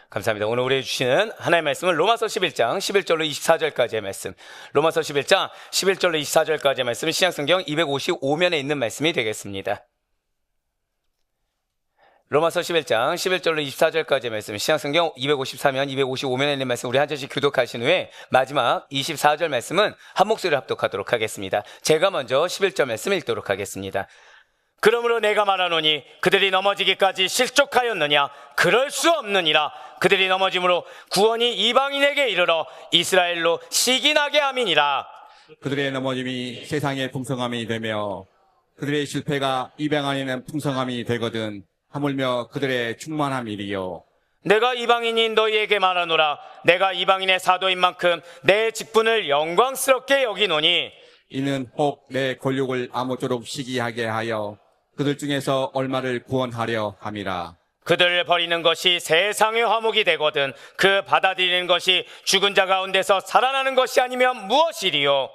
감사합니다. 오늘 우리 주시는 하나님의 말씀은 로마서 11장 11절로 24절까지의 말씀, 로마서 11장 11절로 24절까지의 말씀은 신약성경 255면에 있는 말씀이 되겠습니다. 로마서 11장 11절로 24절까지의 말씀, 신약성경 254면, 255면에 있는 말씀 우리 한 절씩 교독하신 후에 마지막 24절 말씀은 한 목소리로 합독하도록 하겠습니다. 제가 먼저 11절 말씀 읽도록 하겠습니다. 그러므로 내가 말하노니 그들이 넘어지기까지 실족하였느냐? 그럴 수 없느니라. 그들이 넘어짐으로 구원이 이방인에게 이르러 이스라엘로 시기나게 함이니라. 그들의 넘어짐이 세상의 풍성함이 되며 그들의 실패가 이방인에는 풍성함이 되거든 하물며 그들의 충만함이리요. 내가 이방인인 너희에게 말하노라. 내가 이방인의 사도인 만큼 내 직분을 영광스럽게 여기노니 이는 혹 내 권력을 아무쪼록 시기하게 하여 그들 중에서 얼마를 구원하려 함이라. 그들을 버리는 것이 세상의 화목이 되거든 그 받아들이는 것이 죽은 자 가운데서 살아나는 것이 아니면 무엇이리요?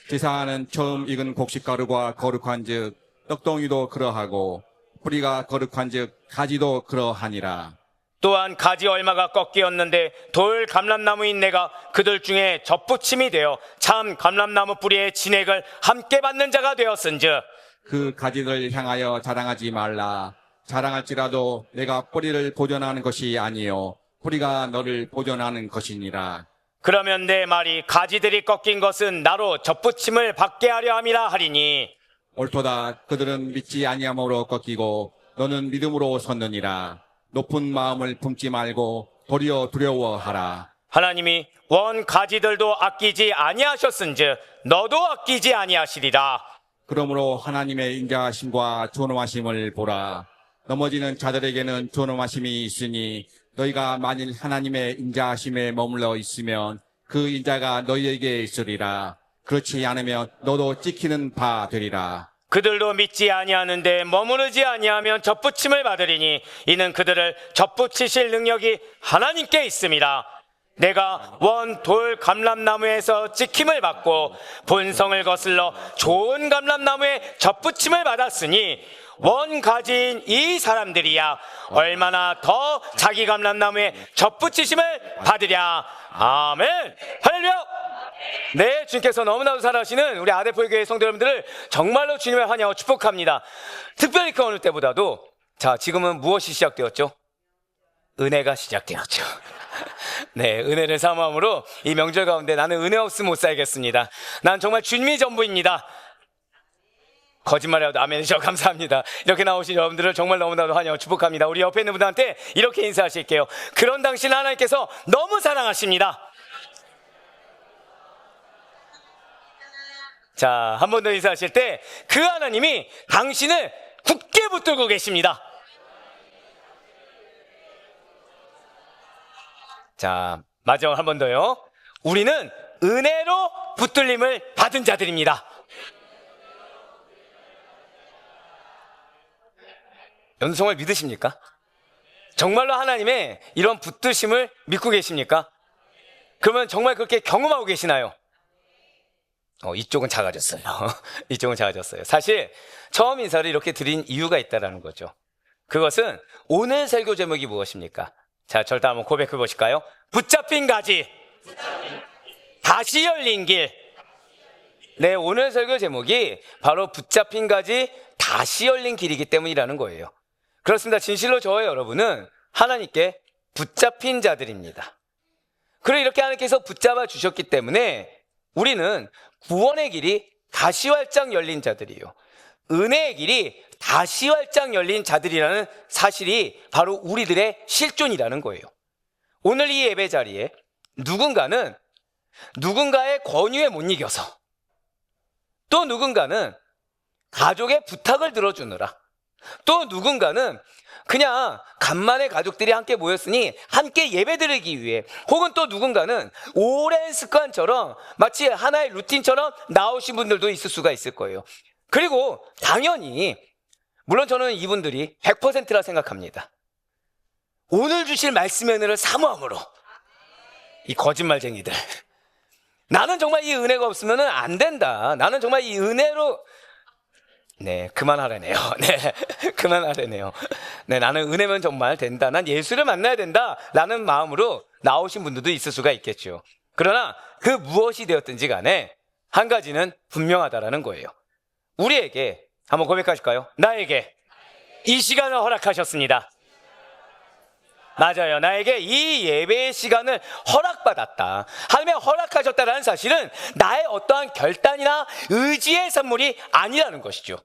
지상하는 처음 익은 곡식가루가 거룩한즉 떡덩이도 그러하고 뿌리가 거룩한즉 가지도 그러하니라. 또한 가지 얼마가 꺾이었는데 돌 감람나무인 내가 그들 중에 접붙임이 되어 참 감람나무 뿌리의 진액을 함께 받는 자가 되었은즉 그 가지를 향하여 자랑하지 말라. 자랑할지라도 내가 뿌리를 보존하는 것이 아니요 뿌리가 너를 보존하는 것이니라. 그러면 내 말이 가지들이 꺾인 것은 나로 접붙임을 받게 하려 함이라 하리니 옳도다. 그들은 믿지 아니함으로 꺾이고 너는 믿음으로 섰느니라. 높은 마음을 품지 말고 도리어 두려워하라. 하나님이 원 가지들도 아끼지 아니하셨은즉 너도 아끼지 아니하시리라. 그러므로 하나님의 인자하심과 존엄하심을 보라. 넘어지는 자들에게는 존엄하심이 있으니 너희가 만일 하나님의 인자하심에 머물러 있으면 그 인자가 너희에게 있으리라. 그렇지 않으면 너도 찍히는 바 되리라. 그들도 믿지 아니하는데 머무르지 아니하면 접붙임을 받으리니 이는 그들을 접붙이실 능력이 하나님께 있음이라. 내가 원 돌 감람나무에서 찍힘을 받고 본성을 거슬러 좋은 감람나무에 접붙임을 받았으니 원 가지인 이 사람들이야 얼마나 더 자기 감람나무에 접붙이심을 받으랴. 아멘. 할렐루야. 네, 주님께서 너무나도 사랑하시는 우리 아데포의 교회 성도 여러분들을 정말로 주님의 환영하고 축복합니다. 특별히 그 어느 때보다도 자, 지금은 무엇이 시작되었죠? 은혜가 시작되었죠. 네, 은혜를 사모함으로 이 명절 가운데 나는 은혜 없으면 못 살겠습니다. 난 정말 주님이 전부입니다. 거짓말이라도 아멘이죠. 감사합니다. 이렇게 나오신 여러분들을 정말 너무나도 환영하고 축복합니다. 우리 옆에 있는 분들한테 이렇게 인사하실게요. 그런 당신 하나님께서 너무 사랑하십니다. 자, 한 번 더 인사하실 때 그 하나님이 당신을 굳게 붙들고 계십니다. 자, 마지막 한 번 더요. 우리는 은혜로 붙들림을 받은 자들입니다. 연성을 믿으십니까? 정말로 하나님의 이런 붙드심을 믿고 계십니까? 그러면 정말 그렇게 경험하고 계시나요? 이쪽은 작아졌어요. 이쪽은 작아졌어요. 사실 처음 인사를 이렇게 드린 이유가 있다는 거죠. 그것은 오늘 설교 제목이 무엇입니까? 자, 저를 한번 고백해 보실까요? 붙잡힌 가지, 다시 열린 길. 네, 오늘 설교 제목이 바로 붙잡힌 가지, 다시 열린 길이기 때문이라는 거예요. 그렇습니다. 진실로 저와 여러분은 하나님께 붙잡힌 자들입니다. 그리고 이렇게 하나님께서 붙잡아 주셨기 때문에 우리는 구원의 길이 다시 활짝 열린 자들이에요. 은혜의 길이 다시 활짝 열린 자들이라는 사실이 바로 우리들의 실존이라는 거예요. 오늘 이 예배 자리에 누군가는 누군가의 권유에 못 이겨서, 또 누군가는 가족의 부탁을 들어주느라, 또 누군가는 그냥 간만에 가족들이 함께 모였으니 함께 예배드리기 위해, 혹은 또 누군가는 오랜 습관처럼 마치 하나의 루틴처럼 나오신 분들도 있을 수가 있을 거예요. 그리고 당연히 물론 저는 이분들이 100%라 생각합니다. 오늘 주실 말씀의 은혜를 사모함으로, 이 거짓말쟁이들, 나는 정말 이 은혜가 없으면 안 된다, 나는 정말 이 은혜로 네, 그만하라네요. 네, 그만하라네요. 네, 나는 은혜면 정말 된다. 난 예수를 만나야 된다. 라는 마음으로 나오신 분들도 있을 수가 있겠죠. 그러나 그 무엇이 되었든지 간에 한 가지는 분명하다라는 거예요. 우리에게 한번 고백하실까요? 나에게 이 시간을 허락하셨습니다. 맞아요. 나에게 이 예배의 시간을 허락받았다. 하나님이 허락하셨다라는 사실은 나의 어떠한 결단이나 의지의 산물이 아니라는 것이죠.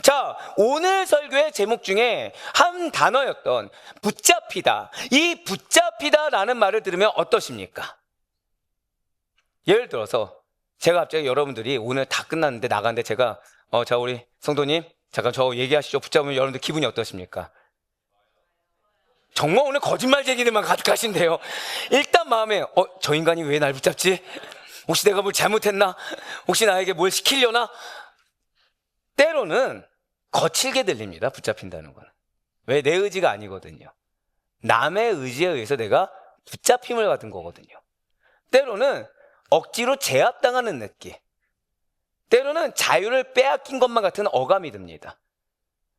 자, 오늘 설교의 제목 중에 한 단어였던 붙잡히다. 이 붙잡히다라는 말을 들으면 어떠십니까? 예를 들어서 제가 갑자기 여러분들이 오늘 다 끝났는데 나가는데 제가 자, 우리 성도님 잠깐 저 얘기하시죠. 붙잡으면 여러분들 기분이 어떠십니까? 정말 오늘 거짓말쟁이들만 가득하신데요. 일단 마음에 저 인간이 왜 날 붙잡지? 혹시 내가 뭘 잘못했나? 혹시 나에게 뭘 시키려나? 때로는 거칠게 들립니다. 붙잡힌다는 건. 왜? 내 의지가 아니거든요. 남의 의지에 의해서 내가 붙잡힘을 받은 거거든요. 때로는 억지로 제압당하는 느낌. 때로는 자유를 빼앗긴 것만 같은 어감이 듭니다.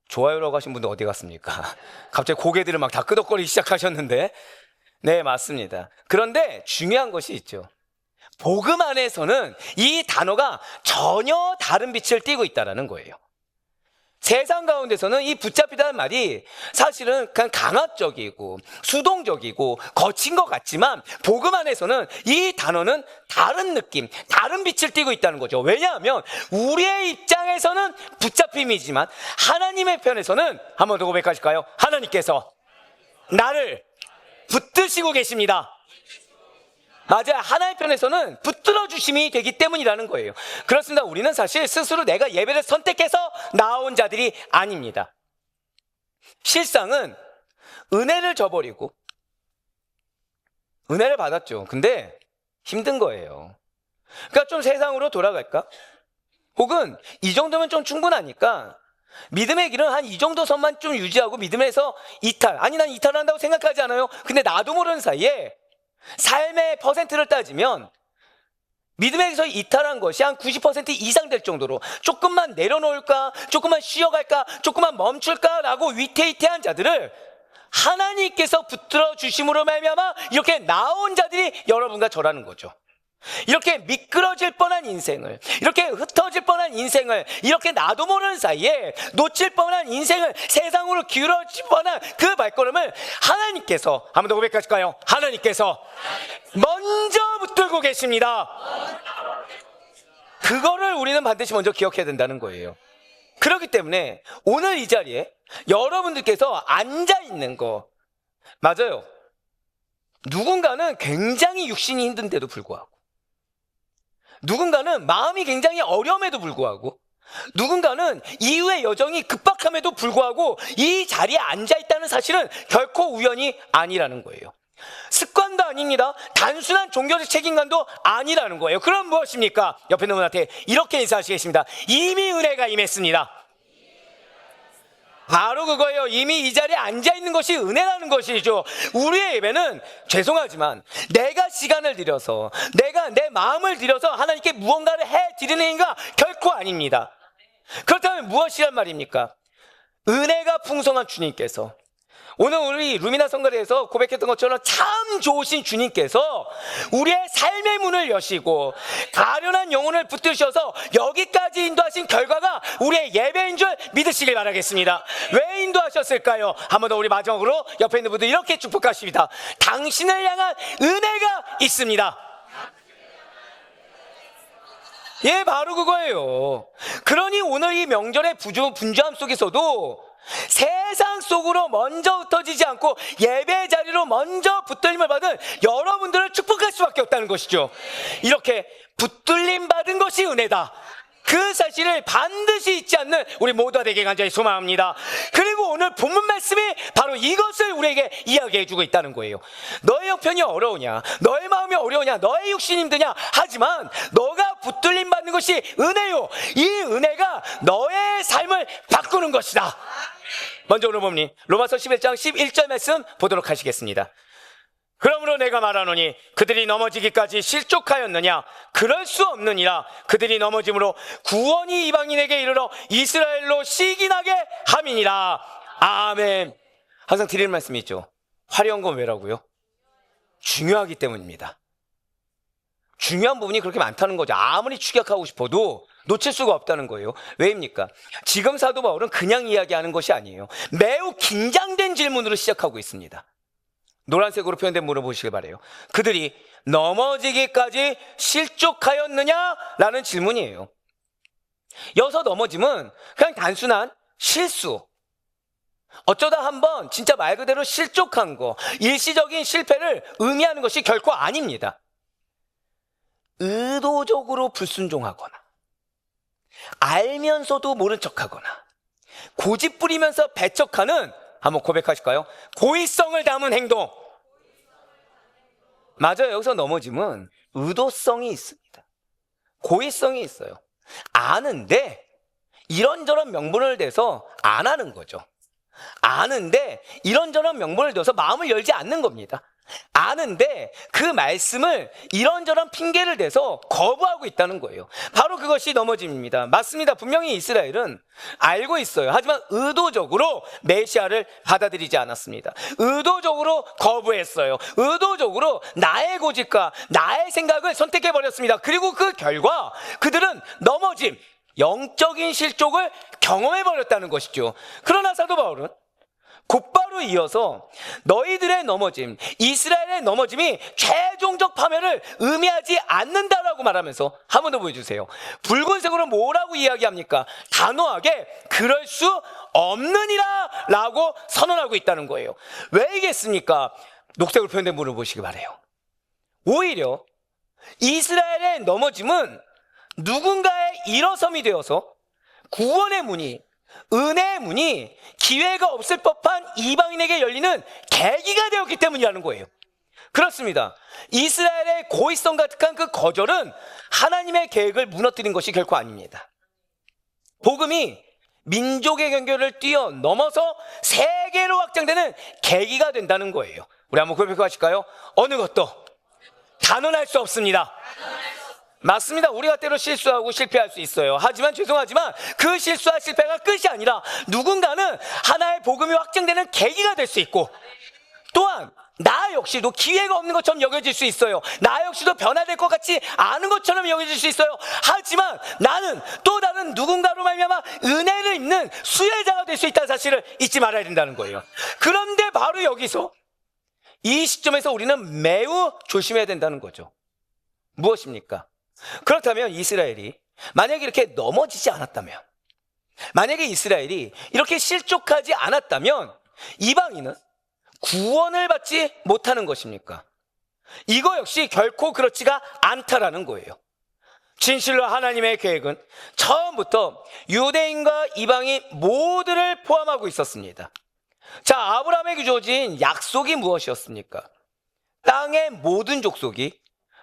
좋아요라고 하신 분들 어디 갔습니까? 갑자기 고개들을 막 다 끄덕거리기 시작하셨는데. 네, 맞습니다. 그런데 중요한 것이 있죠. 복음 안에서는 이 단어가 전혀 다른 빛을 띠고 있다는 거예요. 세상 가운데서는 이 붙잡히다는 말이 사실은 그냥 강압적이고 수동적이고 거친 것 같지만 복음 안에서는 이 단어는 다른 느낌, 다른 빛을 띠고 있다는 거죠. 왜냐하면 우리의 입장에서는 붙잡힘이지만 하나님의 편에서는 한 번 더 고백하실까요? 하나님께서 나를 붙드시고 계십니다. 맞아요. 하나님 편에서는 붙들어 주심이 되기 때문이라는 거예요. 그렇습니다. 우리는 사실 스스로 내가 예배를 선택해서 나온 자들이 아닙니다. 실상은 은혜를 저버리고 은혜를 받았죠. 근데 힘든 거예요. 그러니까 좀 세상으로 돌아갈까? 혹은 이 정도면 좀 충분하니까 믿음의 길은 한 이 정도 선만 좀 유지하고 믿음에서 이탈. 아니 난 이탈한다고 생각하지 않아요. 근데 나도 모르는 사이에 삶의 퍼센트를 따지면 믿음에서 이탈한 것이 한 90% 이상 될 정도로 조금만 내려놓을까, 조금만 쉬어갈까, 조금만 멈출까라고 위태위태한 자들을 하나님께서 붙들어 주심으로 말미암아 이렇게 나온 자들이 여러분과 저라는 거죠. 이렇게 미끄러질 뻔한 인생을, 이렇게 흩어질 뻔한 인생을, 이렇게 나도 모르는 사이에 놓칠 뻔한 인생을, 세상으로 기울어질 뻔한 그 발걸음을 하나님께서, 한 번 더 고백하실까요? 하나님께서 먼저 붙들고 계십니다. 그거를 우리는 반드시 먼저 기억해야 된다는 거예요. 그렇기 때문에 오늘 이 자리에 여러분들께서 앉아있는 거 맞아요. 누군가는 굉장히 육신이 힘든데도 불구하고, 누군가는 마음이 굉장히 어려움에도 불구하고, 누군가는 이후의 여정이 급박함에도 불구하고 이 자리에 앉아있다는 사실은 결코 우연이 아니라는 거예요. 습관도 아닙니다. 단순한 종교적 책임감도 아니라는 거예요. 그럼 무엇입니까? 옆에 있는 분한테 이렇게 인사하시겠습니다. 이미 은혜가 임했습니다. 바로 그거예요. 이미 이 자리에 앉아있는 것이 은혜라는 것이죠. 우리의 예배는 죄송하지만 내가 시간을 들여서, 내가 내 마음을 들여서 하나님께 무언가를 해드리는 행위가 결코 아닙니다. 그렇다면 무엇이란 말입니까? 은혜가 풍성한 주님께서, 오늘 우리 루미나 성가대에서 고백했던 것처럼 참 좋으신 주님께서 우리의 삶의 문을 여시고 가련한 영혼을 붙드셔서 여기까지 인도하신 결과가 우리의 예배인 줄 믿으시길 바라겠습니다. 왜 인도하셨을까요? 한 번 더 우리 마지막으로 옆에 있는 분들 이렇게 축복하십니다. 당신을 향한 은혜가 있습니다. 예, 바로 그거예요. 그러니 오늘 이 명절의 분주함 속에서도 세상 속으로 먼저 흩어지지 않고 예배 자리로 먼저 붙들림을 받은 여러분들을 축복할 수밖에 없다는 것이죠. 이렇게 붙들림 받은 것이 은혜다. 그 사실을 반드시 잊지 않는 우리 모두가 되게 간절히 소망합니다. 그리고 오늘 본문 말씀이 바로 이것을 우리에게 이야기해 주고 있다는 거예요. 너의 형편이 어려우냐, 너의 마음이 어려우냐, 너의 욕심이 힘드냐, 하지만 너가 붙들림 받는 것이 은혜요, 이 은혜가 너의 삶을 바꾸는 것이다. 먼저 오늘 보니 로마서 11장 11절 말씀 보도록 하시겠습니다. 그러므로 내가 말하노니 그들이 넘어지기까지 실족하였느냐? 그럴 수 없느니라. 그들이 넘어짐으로 구원이 이방인에게 이르러 이스라엘로 시기나게 함이니라. 아멘. 항상 드리는 말씀이 있죠. 화려한 건 왜라고요? 중요하기 때문입니다. 중요한 부분이 그렇게 많다는 거죠. 아무리 축약하고 싶어도 놓칠 수가 없다는 거예요. 왜입니까? 지금 사도 바울은 그냥 이야기하는 것이 아니에요. 매우 긴장된 질문으로 시작하고 있습니다. 노란색으로 표현된 물어보시길 바래요. 그들이 넘어지기까지 실족하였느냐? 라는 질문이에요. 여기서 넘어짐은 그냥 단순한 실수, 어쩌다 한번 진짜 말 그대로 실족한 거, 일시적인 실패를 의미하는 것이 결코 아닙니다. 의도적으로 불순종하거나 알면서도 모른 척하거나 고집 부리면서 배척하는, 한번 고백하실까요? 고의성을 담은 행동. 맞아요. 여기서 넘어짐은 의도성이 있습니다. 고의성이 있어요. 아는데 이런저런 명분을 대서 안 하는 거죠. 아는데 이런저런 명분을 둬서 마음을 열지 않는 겁니다. 아는데 그 말씀을 이런저런 핑계를 대서 거부하고 있다는 거예요. 바로 그것이 넘어짐입니다. 맞습니다. 분명히 이스라엘은 알고 있어요. 하지만 의도적으로 메시아를 받아들이지 않았습니다. 의도적으로 거부했어요. 의도적으로 나의 고집과 나의 생각을 선택해버렸습니다. 그리고 그 결과 그들은 넘어짐, 영적인 실족을 경험해버렸다는 것이죠. 그러나 사도 바울은 곧바로 이어서 너희들의 넘어짐, 이스라엘의 넘어짐이 최종적 파멸을 의미하지 않는다라고 말하면서 한 번 더 보여주세요. 붉은색으로 뭐라고 이야기합니까? 단호하게 그럴 수 없느니라 라고 선언하고 있다는 거예요. 왜이겠습니까? 녹색으로 표현된 부분을 보시기 바라요. 오히려 이스라엘의 넘어짐은 누군가의 일어섬이 되어서 구원의 문이, 은혜의 문이 기회가 없을 법한 이방인에게 열리는 계기가 되었기 때문이라는 거예요. 그렇습니다. 이스라엘의 고의성 가득한 그 거절은 하나님의 계획을 무너뜨린 것이 결코 아닙니다. 복음이 민족의 경계를 뛰어넘어서 세계로 확장되는 계기가 된다는 거예요. 우리 한번 고백하실까요? 어느 것도 단언할 수 없습니다. 맞습니다. 우리가 때로 실수하고 실패할 수 있어요. 하지만 죄송하지만 그 실수와 실패가 끝이 아니라 누군가는 하나의 복음이 확장되는 계기가 될 수 있고, 또한 나 역시도 기회가 없는 것처럼 여겨질 수 있어요. 나 역시도 변화될 것 같지 않은 것처럼 여겨질 수 있어요. 하지만 나는 또 다른 누군가로 말미암아 은혜를 입는 수혜자가 될 수 있다는 사실을 잊지 말아야 된다는 거예요. 그런데 바로 여기서 이 시점에서 우리는 매우 조심해야 된다는 거죠. 무엇입니까? 그렇다면 이스라엘이 만약에 이렇게 넘어지지 않았다면, 만약에 이스라엘이 이렇게 실족하지 않았다면 이방인은 구원을 받지 못하는 것입니까? 이거 역시 결코 그렇지가 않다라는 거예요. 진실로 하나님의 계획은 처음부터 유대인과 이방인 모두를 포함하고 있었습니다. 자, 아브라함에게 주어진 약속이 무엇이었습니까? 땅의 모든 족속이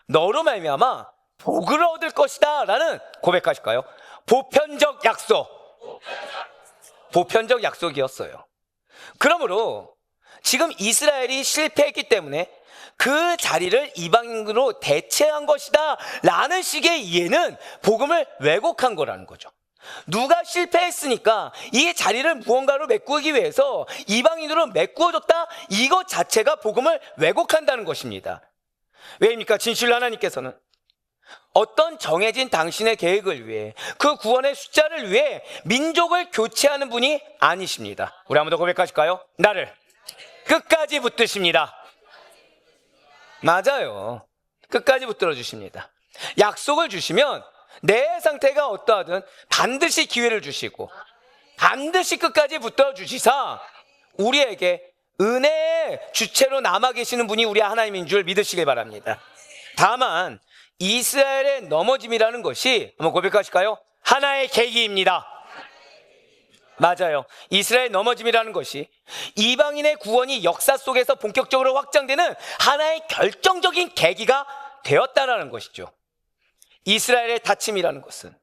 너로 말미암아 복을 얻을 것이다 라는 고백하실까요? 보편적 약속. 보편적 약속이었어요. 그러므로 지금 이스라엘이 실패했기 때문에 그 자리를 이방인으로 대체한 것이다 라는 식의 이해는 복음을 왜곡한 거라는 거죠. 누가 실패했으니까 이 자리를 무언가로 메꾸기 위해서 이방인으로 메꾸어줬다, 이것 자체가 복음을 왜곡한다는 것입니다. 왜입니까? 진실로 하나님께서는 어떤 정해진 당신의 계획을 위해, 그 구원의 숫자를 위해 민족을 교체하는 분이 아니십니다. 우리 한번 더 고백하실까요? 나를 끝까지 붙드십니다. 맞아요. 끝까지 붙들어 주십니다. 약속을 주시면 내 상태가 어떠하든 반드시 기회를 주시고 반드시 끝까지 붙들어 주시사 우리에게 은혜의 주체로 남아 계시는 분이 우리 하나님인 줄 믿으시길 바랍니다. 다만 이스라엘의 넘어짐이라는 것이, 한번 고백하실까요? 하나의 계기입니다. 맞아요. 이스라엘 넘어짐이라는 것이 이방인의 구원이 역사 속에서 본격적으로 확장되는 하나의 결정적인 계기가 되었다라는 것이죠. 이스라엘의 다침이라는 것은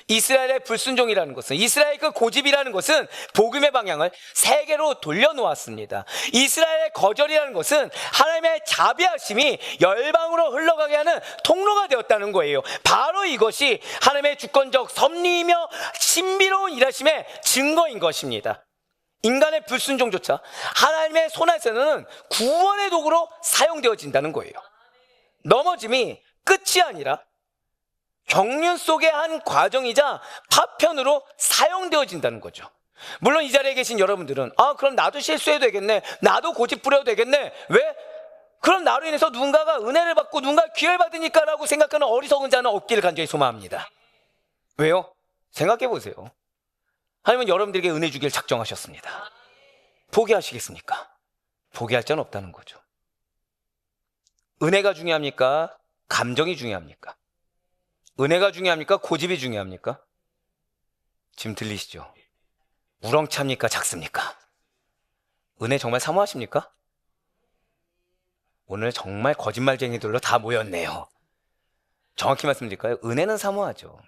이스라엘의 불순종이라는 것은, 이스라엘의 그 고집이라는 것은 복음의 방향을 세계로 돌려놓았습니다. 이스라엘의 거절이라는 것은 하나님의 자비하심이 열방으로 흘러가게 하는 통로가 되었다는 거예요. 바로 이것이 하나님의 주권적 섭리이며 신비로운 일하심의 증거인 것입니다. 인간의 불순종조차 하나님의 손에서는 구원의 도구로 사용되어진다는 거예요. 넘어짐이 끝이 아니라 경륜 속의 한 과정이자 파편으로 사용되어진다는 거죠. 물론 이 자리에 계신 여러분들은 그럼 나도 실수해도 되겠네, 나도 고집 부려도 되겠네, 왜? 그럼 나로 인해서 누군가가 은혜를 받고 누군가 기회를 받으니까 라고 생각하는 어리석은 자는 없기를 간절히 소망합니다. 왜요? 생각해 보세요. 하나님은 여러분들에게 은혜 주기를 작정하셨습니다. 포기하시겠습니까? 포기할 자는 없다는 거죠. 은혜가 중요합니까? 감정이 중요합니까? 은혜가 중요합니까? 고집이 중요합니까? 지금 들리시죠? 우렁찹니까? 작습니까? 은혜 정말 사모하십니까? 오늘 정말 거짓말쟁이들로 다 모였네요. 정확히 말씀드릴까요? 은혜는 사모하죠.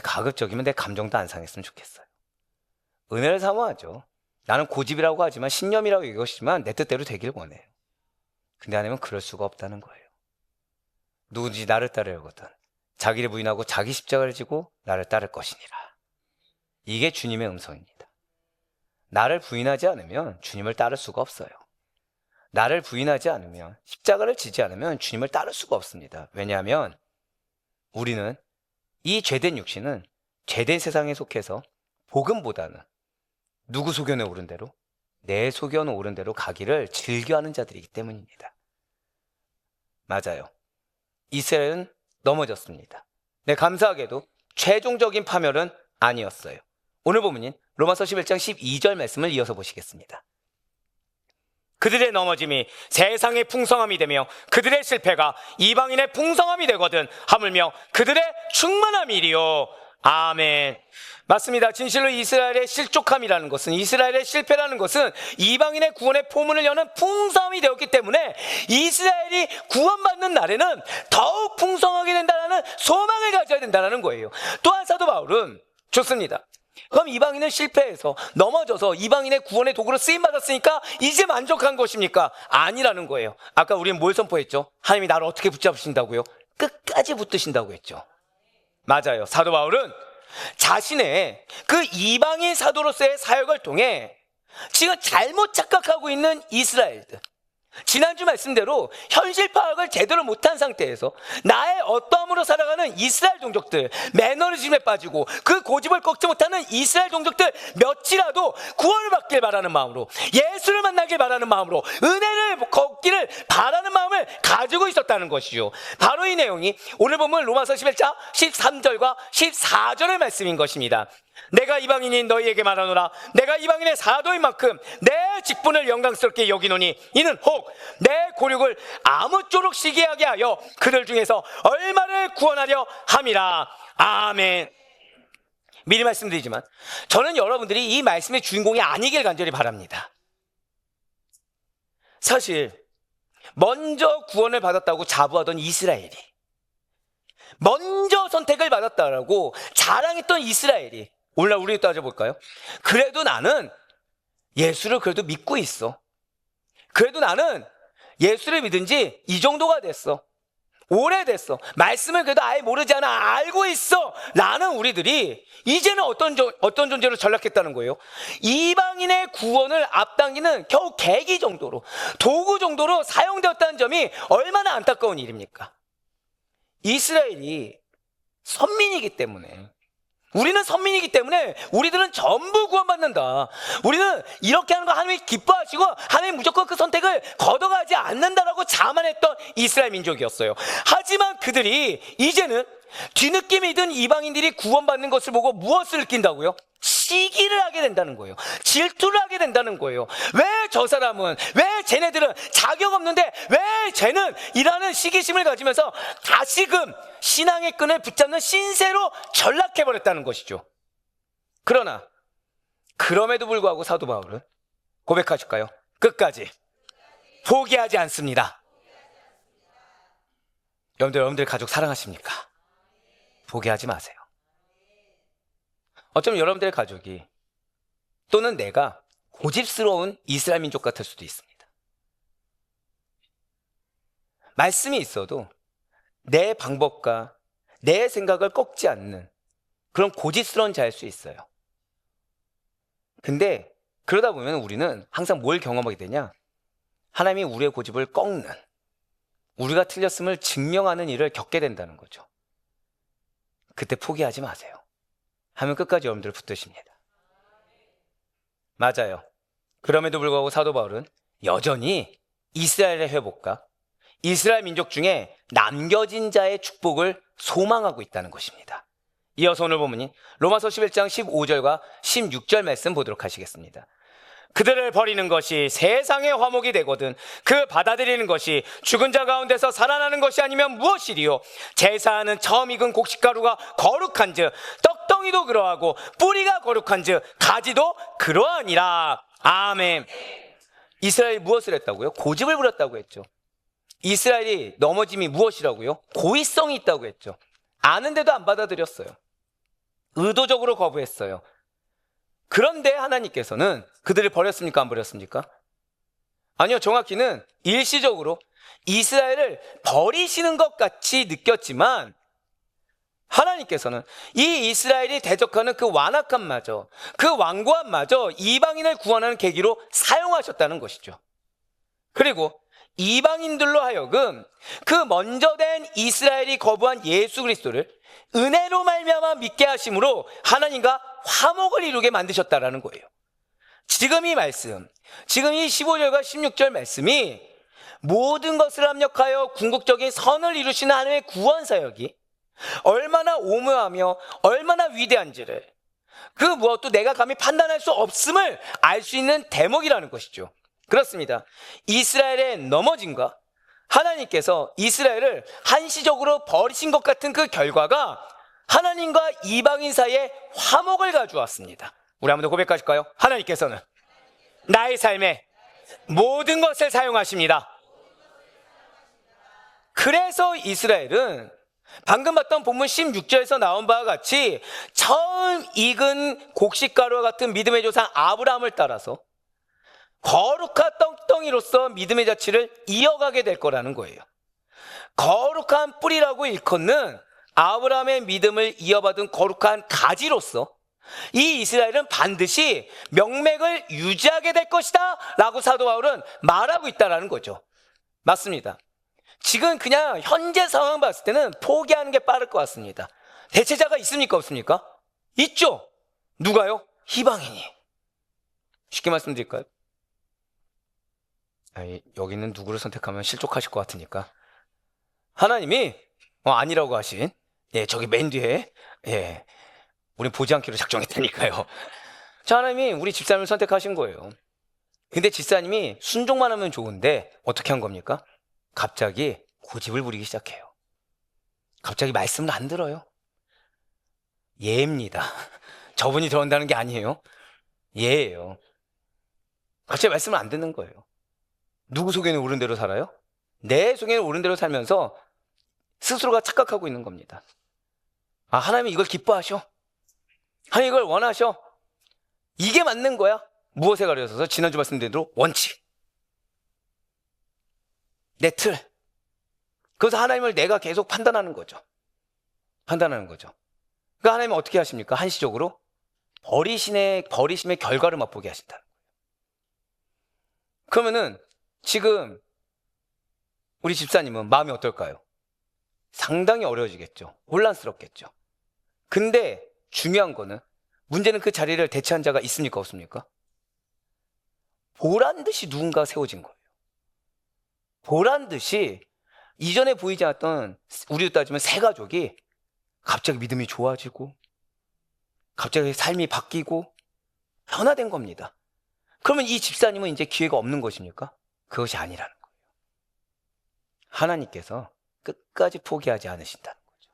가급적이면 내 감정도 안 상했으면 좋겠어요. 은혜를 사모하죠. 나는 고집이라고 하지만, 신념이라고 이것이지만 내 뜻대로 되길 원해요. 근데 하나님은 그럴 수가 없다는 거예요. 누구든지 나를 따르려거든 자기를 부인하고 자기 십자가를 지고 나를 따를 것이니라. 이게 주님의 음성입니다. 나를 부인하지 않으면 주님을 따를 수가 없어요. 나를 부인하지 않으면, 십자가를 지지 않으면 주님을 따를 수가 없습니다. 왜냐하면 우리는, 이 죄된 육신은 죄된 세상에 속해서 복음보다는 누구 소견에 오른 대로, 내 소견에 오른 대로 가기를 즐겨하는 자들이기 때문입니다. 맞아요. 이스라엘은 넘어졌습니다. 네, 감사하게도 최종적인 파멸은 아니었어요. 오늘 본문인 로마서 11장 12절 말씀을 이어서 보시겠습니다. 그들의 넘어짐이 세상의 풍성함이 되며 그들의 실패가 이방인의 풍성함이 되거든 하물며 그들의 충만함이리요. 아멘. 맞습니다. 진실로 이스라엘의 실족함이라는 것은, 이스라엘의 실패라는 것은 이방인의 구원의 포문을 여는 풍성함이 되었기 때문에 이스라엘이 구원받는 날에는 더욱 풍성하게 된다는 소망을 가져야 된다는 거예요. 또한 사도 바울은 좋습니다. 그럼 이방인은 실패해서 넘어져서 이방인의 구원의 도구로 쓰임받았으니까 이제 만족한 것입니까? 아니라는 거예요. 아까 우리는 뭘 선포했죠? 하나님이 나를 어떻게 붙잡으신다고요? 끝까지 붙드신다고 했죠. 맞아요. 사도 바울은 자신의 그 이방인 사도로서의 사역을 통해 지금 잘못 착각하고 있는 이스라엘들, 지난주 말씀대로 현실 파악을 제대로 못한 상태에서 나의 어떠함으로 살아가는 이스라엘 종족들, 매너리즘에 빠지고 그 고집을 꺾지 못하는 이스라엘 종족들 몇이라도 구원을 받길 바라는 마음으로, 예수를 만나길 바라는 마음으로, 은혜를 걷기를 바라는 마음을 가지고 있었다는 것이죠. 바로 이 내용이 오늘 보면 로마서 11장 13절과 14절의 말씀인 것입니다. 내가 이방인인 너희에게 말하노라. 내가 이방인의 사도인 만큼 내 직분을 영광스럽게 여기노니 이는 혹 내 고륙을 아무쪼록 시기하게 하여 그들 중에서 얼마를 구원하려 함이라. 아멘. 미리 말씀드리지만 저는 여러분들이 이 말씀의 주인공이 아니길 간절히 바랍니다. 사실 먼저 구원을 받았다고 자부하던 이스라엘이, 먼저 선택을 받았다라고 자랑했던 이스라엘이, 오늘날 우리 따져볼까요? 그래도 나는 예수를 그래도 믿고 있어. 그래도 나는 예수를 믿은 지 이 정도가 됐어. 오래됐어. 말씀을 그래도 아예 모르지 않아 알고 있어. 라는 우리들이 이제는 어떤 존재로 전락했다는 거예요? 이방인의 구원을 앞당기는 겨우 계기 정도로, 도구 정도로 사용되었다는 점이 얼마나 안타까운 일입니까? 이스라엘이 선민이기 때문에, 우리는 선민이기 때문에 우리들은 전부 구원받는다. 우리는 이렇게 하는 거 하나님이 기뻐하시고 하나님 무조건 그 선택을 걷어가지 않는다라고 자만했던 이스라엘 민족이었어요. 하지만 그들이 이제는 뒤늦게 든 이방인들이 구원받는 것을 보고 무엇을 느낀다고요? 시기를 하게 된다는 거예요. 질투를 하게 된다는 거예요. 왜 저 사람은, 왜 쟤네들은 자격 없는데 왜 쟤는 이라는 시기심을 가지면서 다시금 신앙의 끈을 붙잡는 신세로 전락해버렸다는 것이죠. 그러나 그럼에도 불구하고 사도 바울은 고백하실까요? 끝까지 포기하지 않습니다. 여러분들 가족 사랑하십니까? 포기하지 마세요. 어쩌면 여러분들의 가족이 또는 내가 고집스러운 이스라엘 민족 같을 수도 있습니다. 말씀이 있어도 내 방법과 내 생각을 꺾지 않는 그런 고집스러운 자일 수 있어요. 근데 그러다 보면 우리는 항상 뭘 경험하게 되냐? 하나님이 우리의 고집을 꺾는, 우리가 틀렸음을 증명하는 일을 겪게 된다는 거죠. 그때 포기하지 마세요. 하면 끝까지 여러분들을 붙드십니다. 맞아요. 그럼에도 불구하고 사도 바울은 여전히 이스라엘의 회복과 이스라엘 민족 중에 남겨진 자의 축복을 소망하고 있다는 것입니다. 이어서 오늘 본문이 로마서 11장 15절과 16절 말씀 보도록 하시겠습니다. 그들을 버리는 것이 세상의 화목이 되거든 그 받아들이는 것이 죽은 자 가운데서 살아나는 것이 아니면 무엇이리요? 제사하는 처음 익은 곡식가루가 거룩한즉 떡덩이도 그러하고 뿌리가 거룩한즉 가지도 그러하니라. 아멘. 이스라엘이 무엇을 했다고요? 고집을 부렸다고 했죠. 이스라엘이 넘어짐이 무엇이라고요? 고의성이 있다고 했죠. 아는데도 안 받아들였어요. 의도적으로 거부했어요. 그런데 하나님께서는 그들을 버렸습니까? 안 버렸습니까? 아니요, 정확히는 일시적으로 이스라엘을 버리시는 것 같이 느꼈지만 하나님께서는 이 이스라엘이 대적하는 그 완악함마저, 그 완고함마저 이방인을 구원하는 계기로 사용하셨다는 것이죠. 그리고 이방인들로 하여금 그 먼저 된 이스라엘이 거부한 예수 그리스도를 은혜로 말미암아 믿게 하심으로 하나님과 화목을 이루게 만드셨다라는 거예요. 지금 이 말씀, 지금 이 15절과 16절 말씀이 모든 것을 합력하여 궁극적인 선을 이루시는 하나님의 구원 사역이 얼마나 오묘하며 얼마나 위대한지를 그 무엇도 내가 감히 판단할 수 없음을 알 수 있는 대목이라는 것이죠. 그렇습니다. 이스라엘의 넘어짐과 하나님께서 이스라엘을 한시적으로 버리신 것 같은 그 결과가 하나님과 이방인 사이에 화목을 가져왔습니다. 우리 한번 더 고백하실까요? 하나님께서는 나의 삶에 모든 것을 사용하십니다. 그래서 이스라엘은 방금 봤던 본문 16절에서 나온 바와 같이 처음 익은 곡식가루와 같은 믿음의 조상 아브라함을 따라서 거룩한 떡덩이로서 믿음의 자취를 이어가게 될 거라는 거예요. 거룩한 뿌리라고 일컫는 아브라함의 믿음을 이어받은 거룩한 가지로서 이 이스라엘은 반드시 명맥을 유지하게 될 것이다 라고 사도 바울은 말하고 있다는 거죠. 맞습니다. 지금 그냥 현재 상황 봤을 때는 포기하는 게 빠를 것 같습니다. 대체자가 있습니까? 없습니까? 있죠. 누가요? 이방인이. 쉽게 말씀드릴까요? 여기 있는 누구를 선택하면 실족하실 것 같으니까 하나님이 아니라고 하신 저기 맨 뒤에 우린 보지 않기로 작정했다니까요. 자, 하나님이 우리 집사님을 선택하신 거예요. 근데 집사님이 순종만 하면 좋은데 어떻게 한 겁니까? 갑자기 고집을 부리기 시작해요. 갑자기 말씀을 안 들어요. 예입니다. 저분이 들어온다는 게 아니에요. 예예요. 갑자기 말씀을 안 듣는 거예요. 누구 속에는 옳은 대로 살아요? 내 속에는 옳은 대로 살면서 스스로가 착각하고 있는 겁니다. 하나님이 이걸 기뻐하셔? 하나님 이걸 원하셔? 이게 맞는 거야? 무엇에 가려져서 지난주 말씀드린 대로 원칙, 내 틀. 그래서 하나님을 내가 계속 판단하는 거죠. 판단하는 거죠. 그러니까 하나님은 어떻게 하십니까? 한시적으로 버리심의 결과를 맛보게 하신다. 그러면은 지금 우리 집사님은 마음이 어떨까요? 상당히 어려워지겠죠. 혼란스럽겠죠. 근데 중요한 거는 문제는 그 자리를 대체한 자가 있습니까? 없습니까? 보란 듯이 누군가 세워진 거예요. 보란 듯이 이전에 보이지 않았던 우리로 따지면 새 가족이 갑자기 믿음이 좋아지고 갑자기 삶이 바뀌고 변화된 겁니다. 그러면 이 집사님은 이제 기회가 없는 것입니까? 그것이 아니라는 거예요. 하나님께서 끝까지 포기하지 않으신다는 거죠.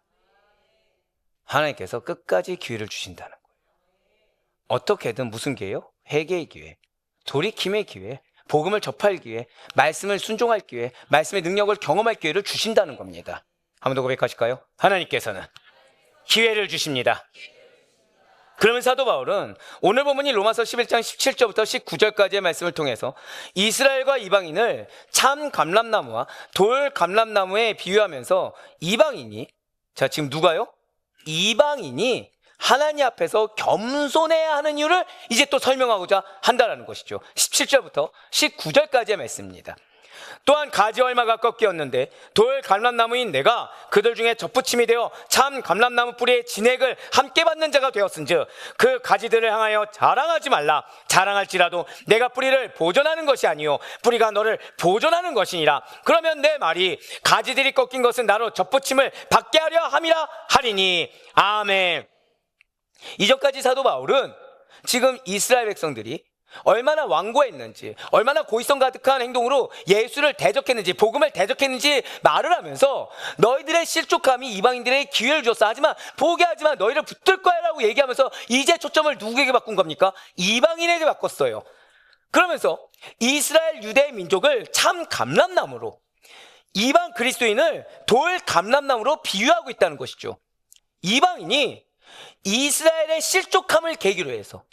하나님께서 끝까지 기회를 주신다는 거예요. 어떻게든 무슨 기회요? 회개의 기회, 돌이킴의 기회, 복음을 접할 기회, 말씀을 순종할 기회, 말씀의 능력을 경험할 기회를 주신다는 겁니다. 한 번 더 고백하실까요? 하나님께서는 기회를 주십니다. 그러면서 사도 바울은 오늘 본문이 로마서 11장 17절부터 19절까지의 말씀을 통해서 이스라엘과 이방인을 참 감람나무와 돌 감람나무에 비유하면서 이방인이, 자, 지금 누가요? 이방인이 하나님 앞에서 겸손해야 하는 이유를 이제 또 설명하고자 한다라는 것이죠. 17절부터 19절까지의 말씀입니다. 또한 가지 얼마가 꺾이었는데 돌 감람나무인 내가 그들 중에 접붙임이 되어 참 감람나무 뿌리의 진액을 함께 받는 자가 되었은즉 그 가지들을 향하여 자랑하지 말라. 자랑할지라도 내가 뿌리를 보존하는 것이 아니요 뿌리가 너를 보존하는 것이니라. 그러면 내 말이 가지들이 꺾인 것은 나로 접붙임을 받게 하려 함이라 하리니. 아멘. 이전까지 사도 바울은 지금 이스라엘 백성들이 얼마나 완고했는지, 얼마나 고의성 가득한 행동으로 예수를 대적했는지, 복음을 대적했는지 말을 하면서 너희들의 실족함이 이방인들에게 기회를 줬어. 하지만 포기하지만 너희를 붙들 거야 라고 얘기하면서 이제 초점을 누구에게 바꾼 겁니까? 이방인에게 바꿨어요. 그러면서 이스라엘 유대 민족을 참 감람나무로, 이방 그리스도인을 돌 감람나무로 비유하고 있다는 것이죠. 이방인이 이스라엘의 실족함을 계기로 해서,